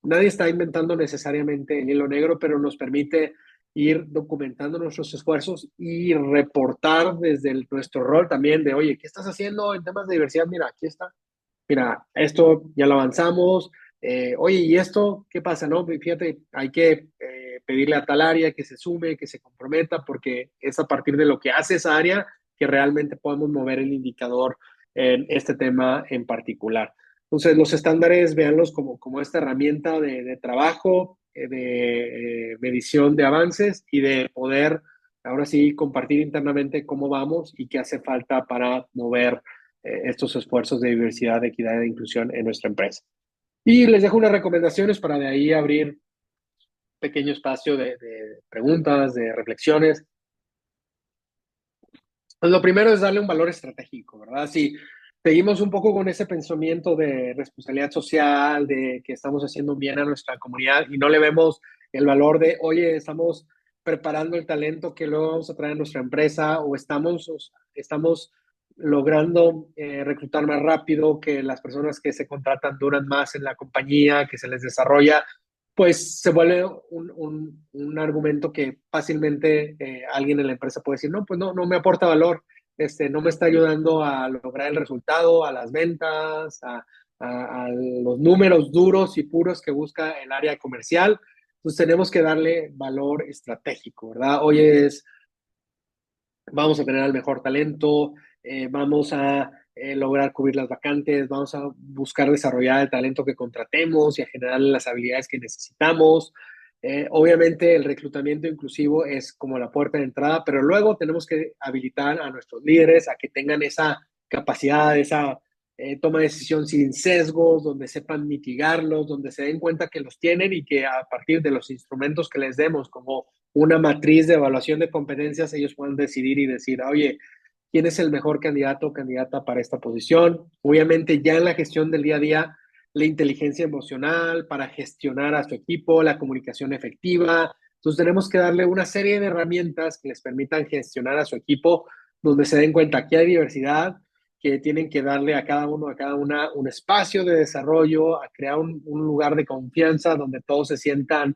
S2: Nadie está inventando necesariamente el hilo negro, pero nos permite ir documentando nuestros esfuerzos y reportar desde nuestro rol también de, oye, ¿qué estás haciendo en temas de diversidad? Mira, aquí está. Mira, esto ya lo avanzamos. Oye, ¿y esto qué pasa? No, fíjate, hay que pedirle a tal área que se sume, que se comprometa, porque es a partir de lo que hace esa área que realmente podemos mover el indicador en este tema en particular. Entonces, los estándares, véanlos como esta herramienta de trabajo, de medición de avances y de poder, ahora sí, compartir internamente cómo vamos y qué hace falta para mover estos esfuerzos de diversidad, equidad e inclusión en nuestra empresa. Y les dejo unas recomendaciones para de ahí abrir un pequeño espacio de preguntas, de reflexiones. Pues lo primero es darle un valor estratégico, ¿verdad? Si seguimos un poco con ese pensamiento de responsabilidad social, de que estamos haciendo bien a nuestra comunidad y no le vemos el valor de, oye, estamos preparando el talento que luego vamos a traer a nuestra empresa o estamos logrando reclutar más rápido, que las personas que se contratan duran más en la compañía, que se les desarrolla, pues se vuelve un argumento que fácilmente alguien en la empresa puede decir, no, pues no me aporta valor. no me está ayudando a lograr el resultado, a las ventas, a los números duros y puros que busca el área comercial. Entonces tenemos que darle valor estratégico, ¿verdad? Hoy es vamos a tener al mejor talento, vamos a lograr cubrir las vacantes, vamos a buscar desarrollar el talento que contratemos y a generar las habilidades que necesitamos. Obviamente el reclutamiento inclusivo es como la puerta de entrada, pero luego tenemos que habilitar a nuestros líderes a que tengan esa capacidad, esa toma de decisión sin sesgos, donde sepan mitigarlos, donde se den cuenta que los tienen y que a partir de los instrumentos que les demos, como una matriz de evaluación de competencias, ellos pueden decidir y decir, oye, ¿quién es el mejor candidato o candidata para esta posición? Obviamente ya en la gestión del día a día, la inteligencia emocional para gestionar a su equipo, la comunicación efectiva. Entonces tenemos que darle una serie de herramientas que les permitan gestionar a su equipo, donde se den cuenta que hay diversidad, que tienen que darle a cada uno, a cada una, un espacio de desarrollo, a crear un lugar de confianza donde todos se sientan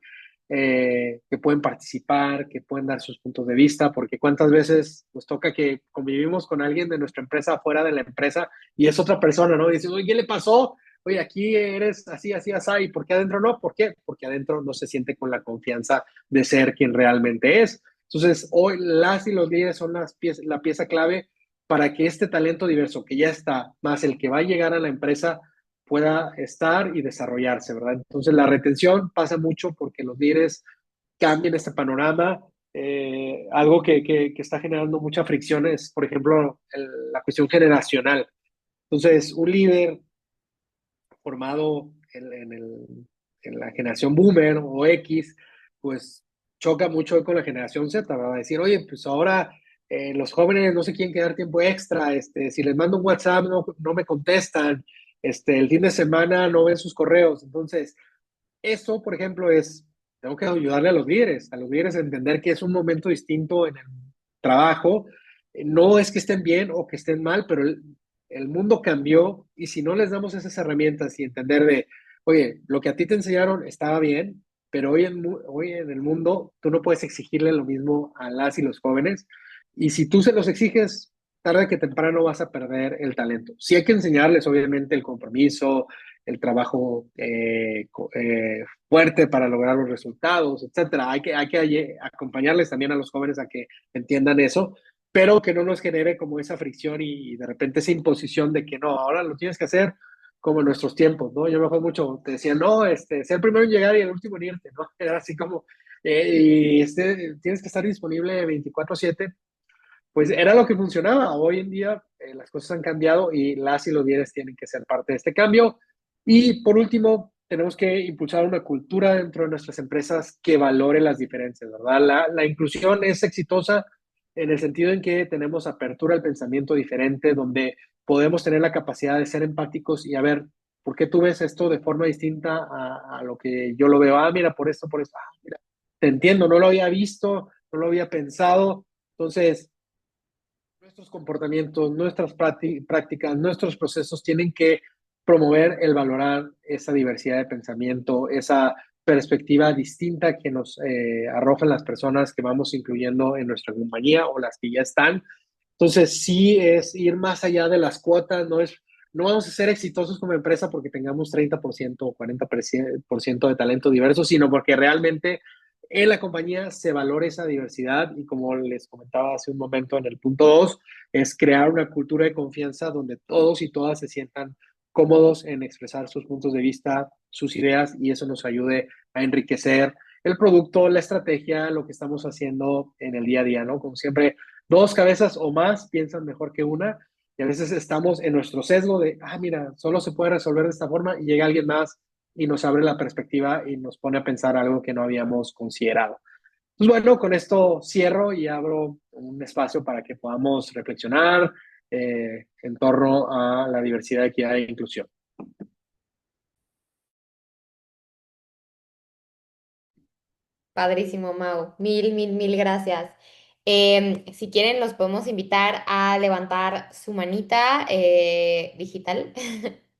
S2: que pueden participar, que pueden dar sus puntos de vista, porque cuántas veces nos toca que convivimos con alguien de nuestra empresa fuera de la empresa y es otra persona, ¿no? Y dices, oye, ¿qué le pasó? Oye, aquí eres así, así, así, ¿y por qué adentro no? ¿Por qué? Porque adentro no se siente con la confianza de ser quien realmente es. Entonces, hoy las y los líderes son la pieza clave para que este talento diverso que ya está, más el que va a llegar a la empresa, pueda estar y desarrollarse, ¿verdad? Entonces la retención pasa mucho porque los líderes cambien este panorama. Algo que está generando mucha fricción es, por ejemplo, la cuestión generacional. Entonces, un líder formado en la generación boomer o X, pues choca mucho con la generación Z, ¿verdad? Decir, oye, pues ahora los jóvenes no se quieren quedar tiempo extra, si les mando un WhatsApp no me contestan, el fin de semana no ven sus correos. Entonces, eso, por ejemplo, tengo que ayudarle a los líderes a entender que es un momento distinto en el trabajo. No es que estén bien o que estén mal, pero el mundo cambió y si no les damos esas herramientas y entender de, oye, lo que a ti te enseñaron estaba bien, pero hoy en el mundo tú no puedes exigirle lo mismo a las y los jóvenes. Y si tú se los exiges, tarde que temprano vas a perder el talento. Sí hay que enseñarles, obviamente, el compromiso, el trabajo fuerte para lograr los resultados, etcétera. Hay que acompañarles también a los jóvenes a que entiendan eso, pero que no nos genere como esa fricción y de repente esa imposición de que no, ahora lo tienes que hacer como en nuestros tiempos, ¿no? Yo me acuerdo mucho, te decían, no, ser el primero en llegar y el último en irte, ¿no? Era así como, tienes que estar disponible 24/7, pues era lo que funcionaba. Hoy en día las cosas han cambiado y las y los líderes tienen que ser parte de este cambio. Y por último, tenemos que impulsar una cultura dentro de nuestras empresas que valore las diferencias, ¿verdad? La inclusión es exitosa en el sentido en que tenemos apertura al pensamiento diferente, donde podemos tener la capacidad de ser empáticos y a ver, ¿por qué tú ves esto de forma distinta a lo que yo lo veo? Ah, mira, por esto, mira, te entiendo, no lo había visto, no lo había pensado. Entonces, nuestros comportamientos, nuestras prácticas, nuestros procesos tienen que promover el valorar esa diversidad de pensamiento, esa perspectiva distinta que nos arrojan las personas que vamos incluyendo en nuestra compañía o las que ya están. Entonces, sí es ir más allá de las cuotas, no vamos a ser exitosos como empresa porque tengamos 30% o 40% de talento diverso, sino porque realmente en la compañía se valora esa diversidad y como les comentaba hace un momento en el punto 2, es crear una cultura de confianza donde todos y todas se sientan cómodos en expresar sus puntos de vista, sus ideas y eso nos ayude a enriquecer el producto, la estrategia, lo que estamos haciendo en el día a día, ¿no? Como siempre, dos cabezas o más piensan mejor que una y a veces estamos en nuestro sesgo de, mira, solo se puede resolver de esta forma y llega alguien más y nos abre la perspectiva y nos pone a pensar algo que no habíamos considerado. Pues bueno, con esto cierro y abro un espacio para que podamos reflexionar en torno a la diversidad, equidad e inclusión.
S1: Padrísimo, Mau. Mil, mil, mil gracias. Si quieren, los podemos invitar a levantar su manita digital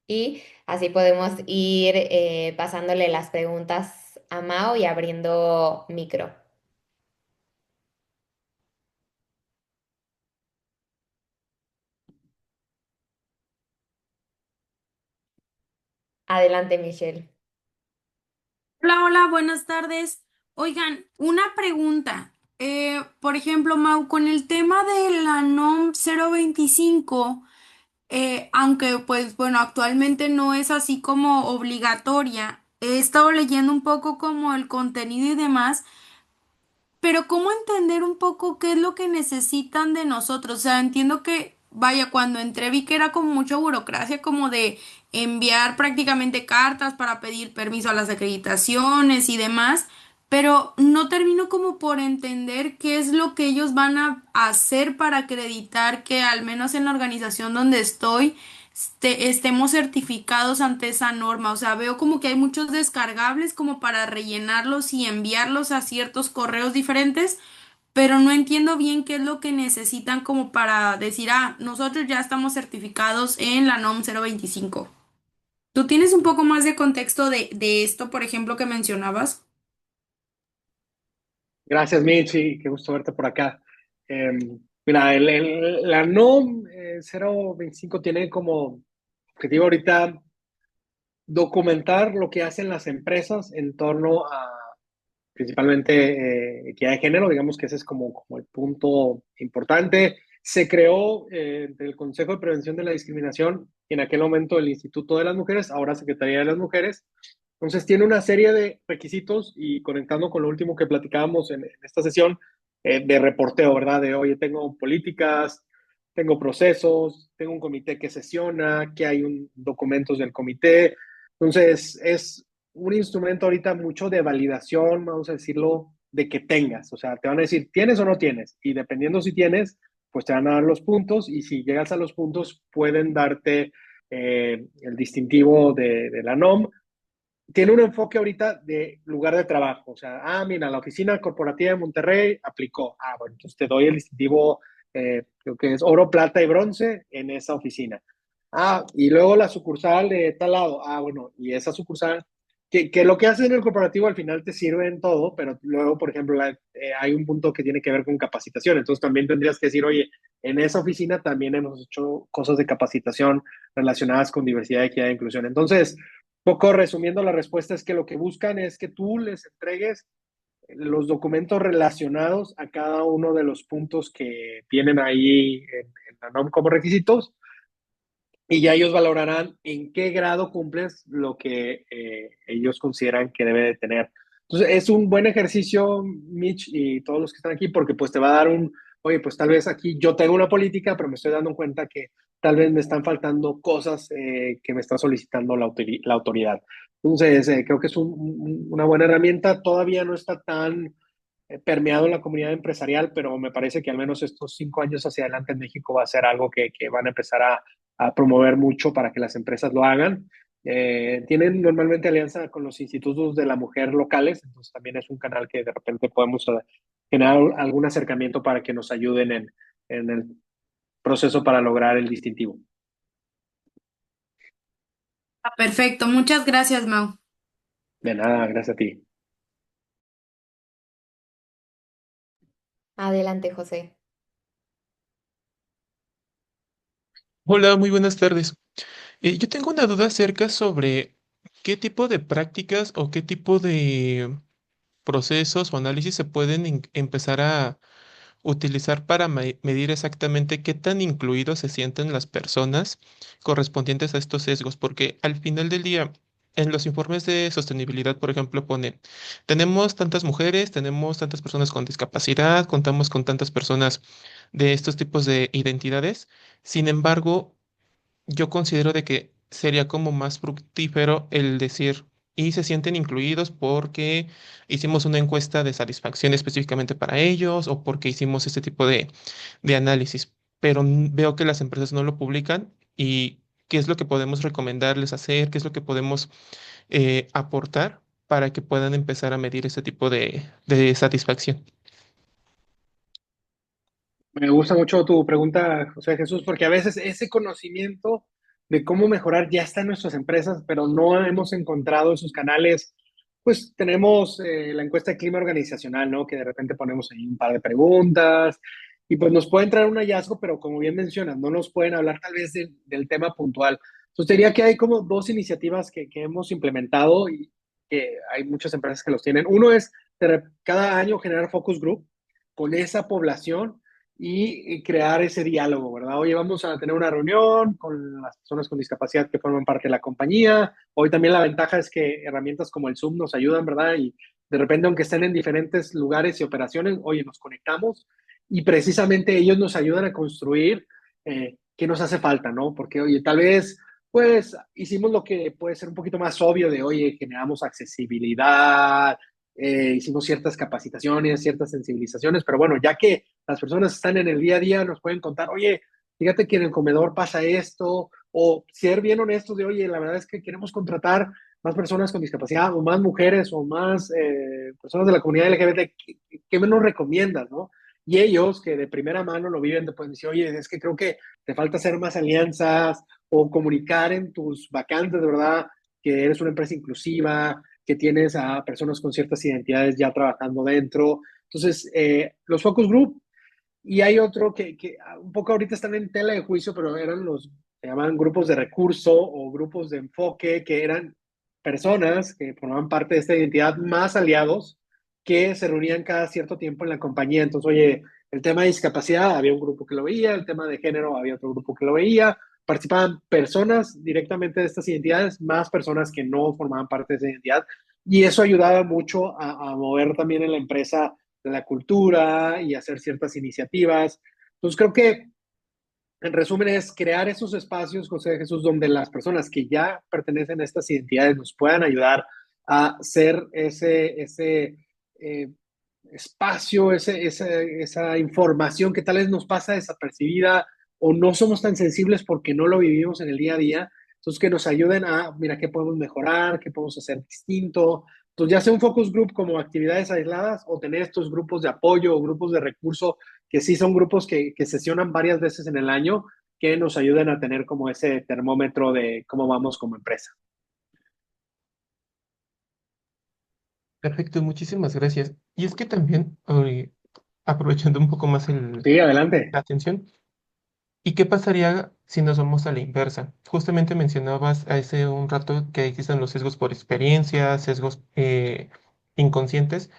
S1: y así podemos ir pasándole las preguntas a Mau y abriendo micro. Adelante, Michelle.
S3: Hola, hola, buenas tardes. Oigan, una pregunta. Por ejemplo, Mau, con el tema de la NOM 025, aunque pues bueno, actualmente no es así como obligatoria, he estado leyendo un poco como el contenido y demás. Pero ¿cómo entender un poco qué es lo que necesitan de nosotros? O sea, entiendo que, vaya, cuando entré vi que era como mucha burocracia, como de enviar prácticamente cartas para pedir permiso a las acreditaciones y demás, pero no termino como por entender qué es lo que ellos van a hacer para acreditar que al menos en la organización donde estoy estemos certificados ante esa norma. O sea, veo como que hay muchos descargables como para rellenarlos y enviarlos a ciertos correos diferentes, pero no entiendo bien qué es lo que necesitan como para decir, ah, nosotros ya estamos certificados en la NOM 025. ¿Tú tienes un poco más de contexto de esto, por ejemplo, que mencionabas?
S2: Gracias, Mitch, y qué gusto verte por acá. Mira, la NOM 025 tiene como objetivo ahorita documentar lo que hacen las empresas en torno a principalmente equidad de género, digamos que ese es como el punto importante. Se creó el Consejo de Prevención de la Discriminación, en aquel momento el Instituto de las Mujeres, ahora Secretaría de las Mujeres. Entonces tiene una serie de requisitos y conectando con lo último que platicábamos en esta sesión de reporteo, ¿verdad? De, oye, tengo políticas, tengo procesos, tengo un comité que sesiona, que hay documentos del comité. Entonces, es un instrumento ahorita mucho de validación, vamos a decirlo, de que tengas. O sea, te van a decir, ¿tienes o no tienes? Y dependiendo si tienes, pues te van a dar los puntos y si llegas a los puntos, pueden darte el distintivo de la NOM. Tiene un enfoque ahorita de lugar de trabajo. O sea, mira, la oficina corporativa de Monterrey aplicó. Bueno, entonces te doy el distintivo, creo que es oro, plata y bronce en esa oficina. Y luego la sucursal de tal lado. Bueno, y esa sucursal, que lo que hace en el corporativo al final te sirve en todo, pero luego, por ejemplo, hay un punto que tiene que ver con capacitación. Entonces también tendrías que decir, oye, en esa oficina también hemos hecho cosas de capacitación relacionadas con diversidad, equidad e inclusión. Entonces, poco resumiendo la respuesta es que lo que buscan es que tú les entregues los documentos relacionados a cada uno de los puntos que vienen ahí en la NOM como requisitos y ya ellos valorarán en qué grado cumples lo que ellos consideran que debe de tener. Entonces, es un buen ejercicio, Mitch, y todos los que están aquí, porque pues te va a dar oye, pues tal vez aquí yo tengo una política, pero me estoy dando cuenta que tal vez me están faltando cosas que me está solicitando la autoridad. Entonces, creo que es una buena herramienta. Todavía no está tan permeado en la comunidad empresarial, pero me parece que al menos estos 5 años hacia adelante en México va a ser algo que van a empezar a promover mucho para que las empresas lo hagan. Tienen normalmente alianza con los institutos de la mujer locales, entonces también es un canal que de repente podemos generar algún acercamiento para que nos ayuden en el proceso para lograr el distintivo.
S3: Ah, perfecto, muchas gracias, Mau.
S2: De nada, gracias a ti.
S1: Adelante, José.
S4: Hola, muy buenas tardes. Yo tengo una duda acerca sobre qué tipo de prácticas o qué tipo de procesos o análisis se pueden empezar a utilizar para medir exactamente qué tan incluidos se sienten las personas correspondientes a estos sesgos, porque al final del día, en los informes de sostenibilidad, por ejemplo, pone, tenemos tantas mujeres, tenemos tantas personas con discapacidad, contamos con tantas personas de estos tipos de identidades. Sin embargo, yo considero de que sería como más fructífero el decir, y se sienten incluidos porque hicimos una encuesta de satisfacción específicamente para ellos o porque hicimos este tipo de análisis, pero veo que las empresas no lo publican y qué es lo que podemos recomendarles hacer, qué es lo que podemos aportar para que puedan empezar a medir ese tipo de satisfacción.
S2: Me gusta mucho tu pregunta, José Jesús, porque a veces ese conocimiento de cómo mejorar ya está en nuestras empresas, pero no hemos encontrado esos canales. Pues tenemos la encuesta de clima organizacional, ¿no? Que de repente ponemos ahí un par de preguntas y pues nos pueden traer un hallazgo, pero como bien mencionas, no nos pueden hablar tal vez del tema puntual. Entonces, diría que hay como dos iniciativas que hemos implementado y que hay muchas empresas que los tienen. Uno es cada año generar focus group con esa población y crear ese diálogo, ¿verdad? Oye, vamos a tener una reunión con las personas con discapacidad que forman parte de la compañía. Hoy también la ventaja es que herramientas como el Zoom nos ayudan, ¿verdad? Y de repente, aunque estén en diferentes lugares y operaciones, oye, nos conectamos y precisamente ellos nos ayudan a construir qué nos hace falta, ¿no? Porque, oye, tal vez, pues, hicimos lo que puede ser un poquito más obvio de, oye, generamos accesibilidad, hicimos ciertas capacitaciones, ciertas sensibilizaciones, pero bueno, ya que las personas están en el día a día, nos pueden contar, oye, fíjate que en el comedor pasa esto, o ser bien honestos de, oye, la verdad es que queremos contratar más personas con discapacidad, o más mujeres, o más personas de la comunidad LGBT, ¿qué nos recomiendas, no? Y ellos, que de primera mano lo viven, te pueden decir, oye, es que creo que te falta hacer más alianzas o comunicar en tus vacantes, de verdad, que eres una empresa inclusiva, que tienes a personas con ciertas identidades ya trabajando dentro. Entonces, los focus group, y hay otro que un poco ahorita están en tela de juicio, pero eran se llamaban grupos de recurso o grupos de enfoque, que eran personas que formaban parte de esta identidad más aliados que se reunían cada cierto tiempo en la compañía. Entonces, oye, el tema de discapacidad, había un grupo que lo veía, el tema de género, había otro grupo que lo veía, participaban personas directamente de estas identidades, más personas que no formaban parte de esa identidad, y eso ayudaba mucho a mover también en la empresa la cultura y hacer ciertas iniciativas. Entonces creo que en resumen es crear esos espacios, José de Jesús, donde las personas que ya pertenecen a estas identidades nos puedan ayudar a ser ese espacio, esa información que tal vez nos pasa desapercibida o no somos tan sensibles porque no lo vivimos en el día a día. Entonces, que nos ayuden a, mira, qué podemos mejorar, qué podemos hacer distinto. Entonces, ya sea un focus group como actividades aisladas o tener estos grupos de apoyo o grupos de recurso, que sí son grupos que sesionan varias veces en el año, que nos ayuden a tener como ese termómetro de cómo vamos como empresa.
S4: Perfecto, muchísimas gracias. Y es que también, aprovechando un poco más
S2: Sí, adelante.
S4: la atención, ¿y qué pasaría si nos vamos a la inversa? Justamente mencionabas hace un rato que existen los sesgos por experiencia, sesgos inconscientes.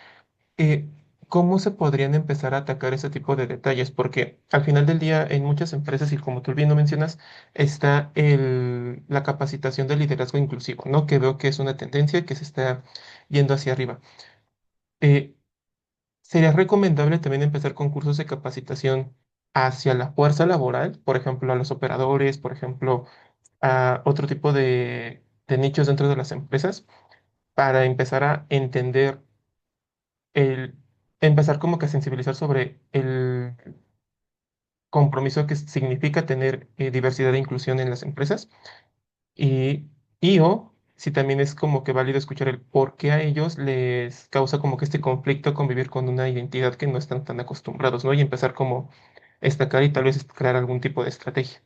S4: eh, ¿Cómo se podrían empezar a atacar ese tipo de detalles? Porque al final del día, en muchas empresas, y como tú bien lo mencionas, está la capacitación de liderazgo inclusivo, ¿no? Que veo que es una tendencia que se está yendo hacia arriba. Eh, ¿Sería recomendable también empezar con cursos de capacitación hacia la fuerza laboral? Por ejemplo, a los operadores, por ejemplo, a otro tipo de nichos dentro de las empresas, para empezar a entender el, empezar como que a sensibilizar sobre el compromiso que significa tener diversidad e inclusión en las empresas y, o si también es como que válido escuchar el por qué a ellos les causa como que este conflicto convivir con una identidad que no están tan acostumbrados, ¿no? Y empezar como a destacar y tal vez crear algún tipo de estrategia.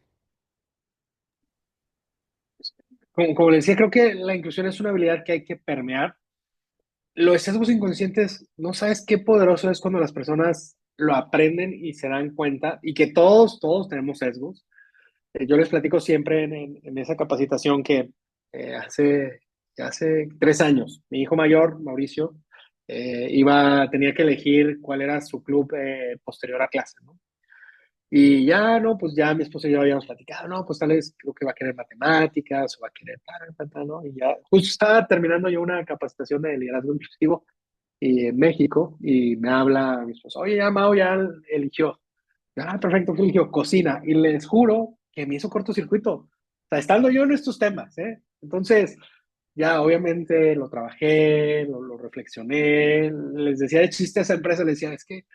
S2: Como le decía, creo que la inclusión es una habilidad que hay que permear. Los sesgos inconscientes, no sabes qué poderoso es cuando las personas lo aprenden y se dan cuenta, y que todos tenemos sesgos. Yo les platico siempre en esa capacitación que eh, hace, hace 3 años, mi hijo mayor, Mauricio, tenía que elegir cuál era su club posterior a clase, ¿no? Y ya, no, pues ya mi esposo y yo habíamos platicado, no, pues tal vez creo que va a querer matemáticas o va a querer tal, ¿no? Y ya, justo estaba terminando yo una capacitación de liderazgo inclusivo en México y me habla mi esposo, oye, ya Mau ya eligió. Ah, perfecto, ¿qué eligió? Cocina. Y les juro que me hizo cortocircuito. O sea, estando yo en estos temas, ¿eh? Entonces, ya obviamente lo trabajé, lo reflexioné, les decía de chiste a esa empresa, les decía, es que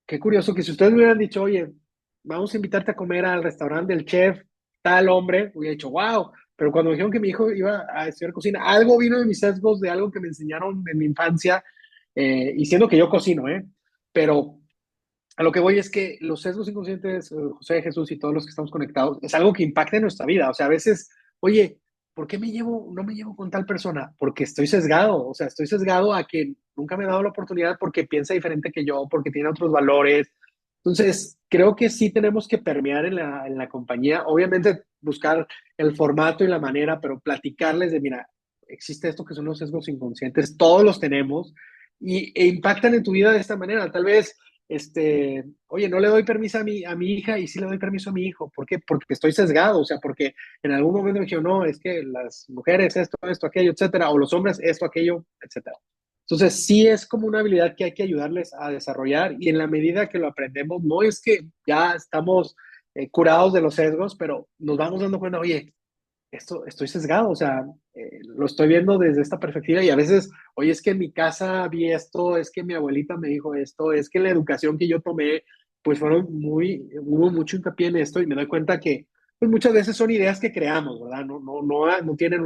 S2: qué curioso que si ustedes me hubieran dicho, oye, vamos a invitarte a comer al restaurante del chef, tal hombre, hubiera dicho, wow. Pero cuando me dijeron que mi hijo iba a estudiar cocina, algo vino de mis sesgos, de algo que me enseñaron en mi infancia, y siendo que yo cocino, ¿eh? Pero a lo que voy es que los sesgos inconscientes, José Jesús y todos los que estamos conectados, es algo que impacta en nuestra vida. O sea, a veces, oye, ¿por qué no me llevo con tal persona? Porque estoy sesgado. O sea, estoy sesgado a que nunca me he dado la oportunidad porque piensa diferente que yo, porque tiene otros valores. Entonces, creo que sí tenemos que permear en la compañía, obviamente buscar el formato y la manera, pero platicarles de, mira, existe esto que son los sesgos inconscientes, todos los tenemos e impactan en tu vida de esta manera. Tal vez, oye, no le doy permiso a mi hija y sí le doy permiso a mi hijo. ¿Por qué? Porque estoy sesgado, o sea, porque en algún momento me dijeron, no, es que las mujeres esto, aquello, etcétera, o los hombres esto, aquello, etcétera. Entonces, sí es como una habilidad que hay que ayudarles a desarrollar y en la medida que lo aprendemos, no es que ya estamos curados de los sesgos, pero nos vamos dando cuenta, oye, esto estoy sesgado, o sea, lo estoy viendo desde esta perspectiva y a veces, oye, es que en mi casa vi esto, es que mi abuelita me dijo esto, es que la educación que yo tomé, pues hubo mucho hincapié en esto y me doy cuenta que pues muchas veces son ideas que creamos, ¿verdad? No tienen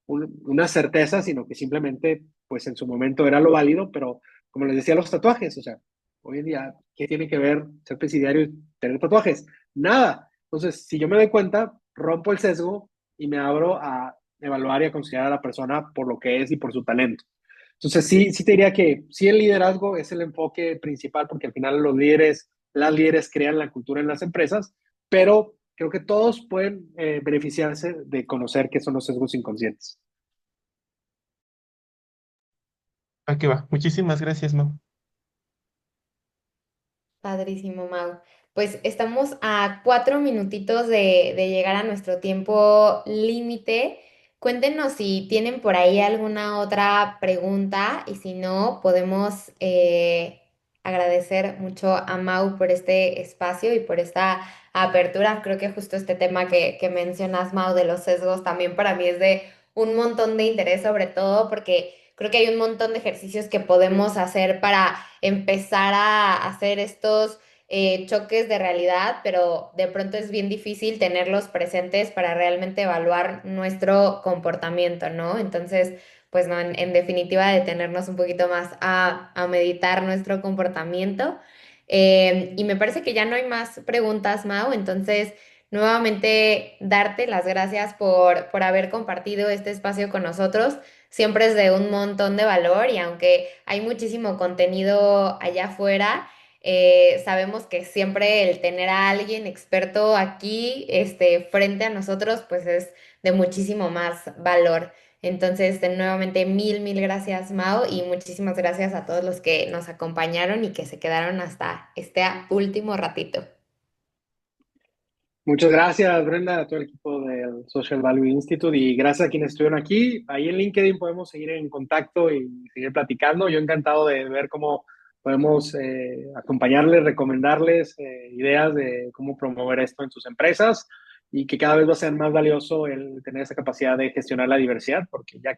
S2: una certeza, sino que simplemente, pues en su momento era lo válido, pero como les decía, los tatuajes, o sea, hoy en día, ¿qué tiene que ver ser presidiario y tener tatuajes? Nada. Entonces, si yo me doy cuenta, rompo el sesgo y me abro a evaluar y a considerar a la persona por lo que es y por su talento. Entonces, sí te diría que sí el liderazgo es el enfoque principal porque al final las líderes crean la cultura en las empresas, pero creo que todos pueden beneficiarse de conocer qué son los sesgos inconscientes.
S4: ¿A qué va? Muchísimas gracias, Mau.
S1: Padrísimo, Mau. Pues estamos a 4 minutitos de llegar a nuestro tiempo límite. Cuéntenos si tienen por ahí alguna otra pregunta y si no, podemos agradecer mucho a Mau por este espacio y por esta apertura. Creo que justo este tema que mencionas, Mau, de los sesgos, también para mí es de un montón de interés, sobre todo porque creo que hay un montón de ejercicios que podemos hacer para empezar a hacer estos choques de realidad, pero de pronto es bien difícil tenerlos presentes para realmente evaluar nuestro comportamiento, ¿no? Entonces, pues no, en definitiva, detenernos un poquito más a meditar nuestro comportamiento. Y me parece que ya no hay más preguntas, Mau, entonces... Nuevamente, darte las gracias por haber compartido este espacio con nosotros. Siempre es de un montón de valor y aunque hay muchísimo contenido allá afuera, sabemos que siempre el tener a alguien experto aquí, frente a nosotros, pues es de muchísimo más valor. Entonces, nuevamente, mil gracias, Mao, y muchísimas gracias a todos los que nos acompañaron y que se quedaron hasta este último ratito.
S2: Muchas gracias, Brenda, a todo el equipo del Social Value Institute y gracias a quienes estuvieron aquí. Ahí en LinkedIn podemos seguir en contacto y seguir platicando. Yo encantado de ver cómo podemos acompañarles, recomendarles ideas de cómo promover esto en sus empresas y que cada vez va a ser más valioso el tener esa capacidad de gestionar la diversidad, porque ya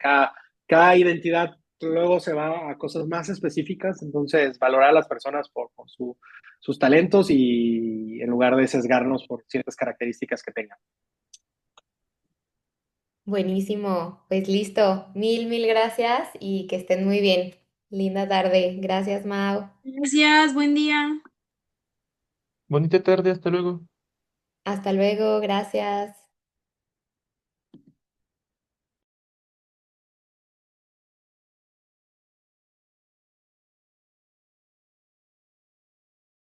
S2: cada identidad luego se va a cosas más específicas, entonces valorar a las personas por sus talentos y en lugar de sesgarnos por ciertas características que tengan.
S1: Buenísimo, pues listo. Mil gracias y que estén muy bien. Linda tarde. Gracias, Mao.
S3: Gracias, buen día.
S4: Bonita tarde, hasta luego.
S1: Hasta luego, gracias.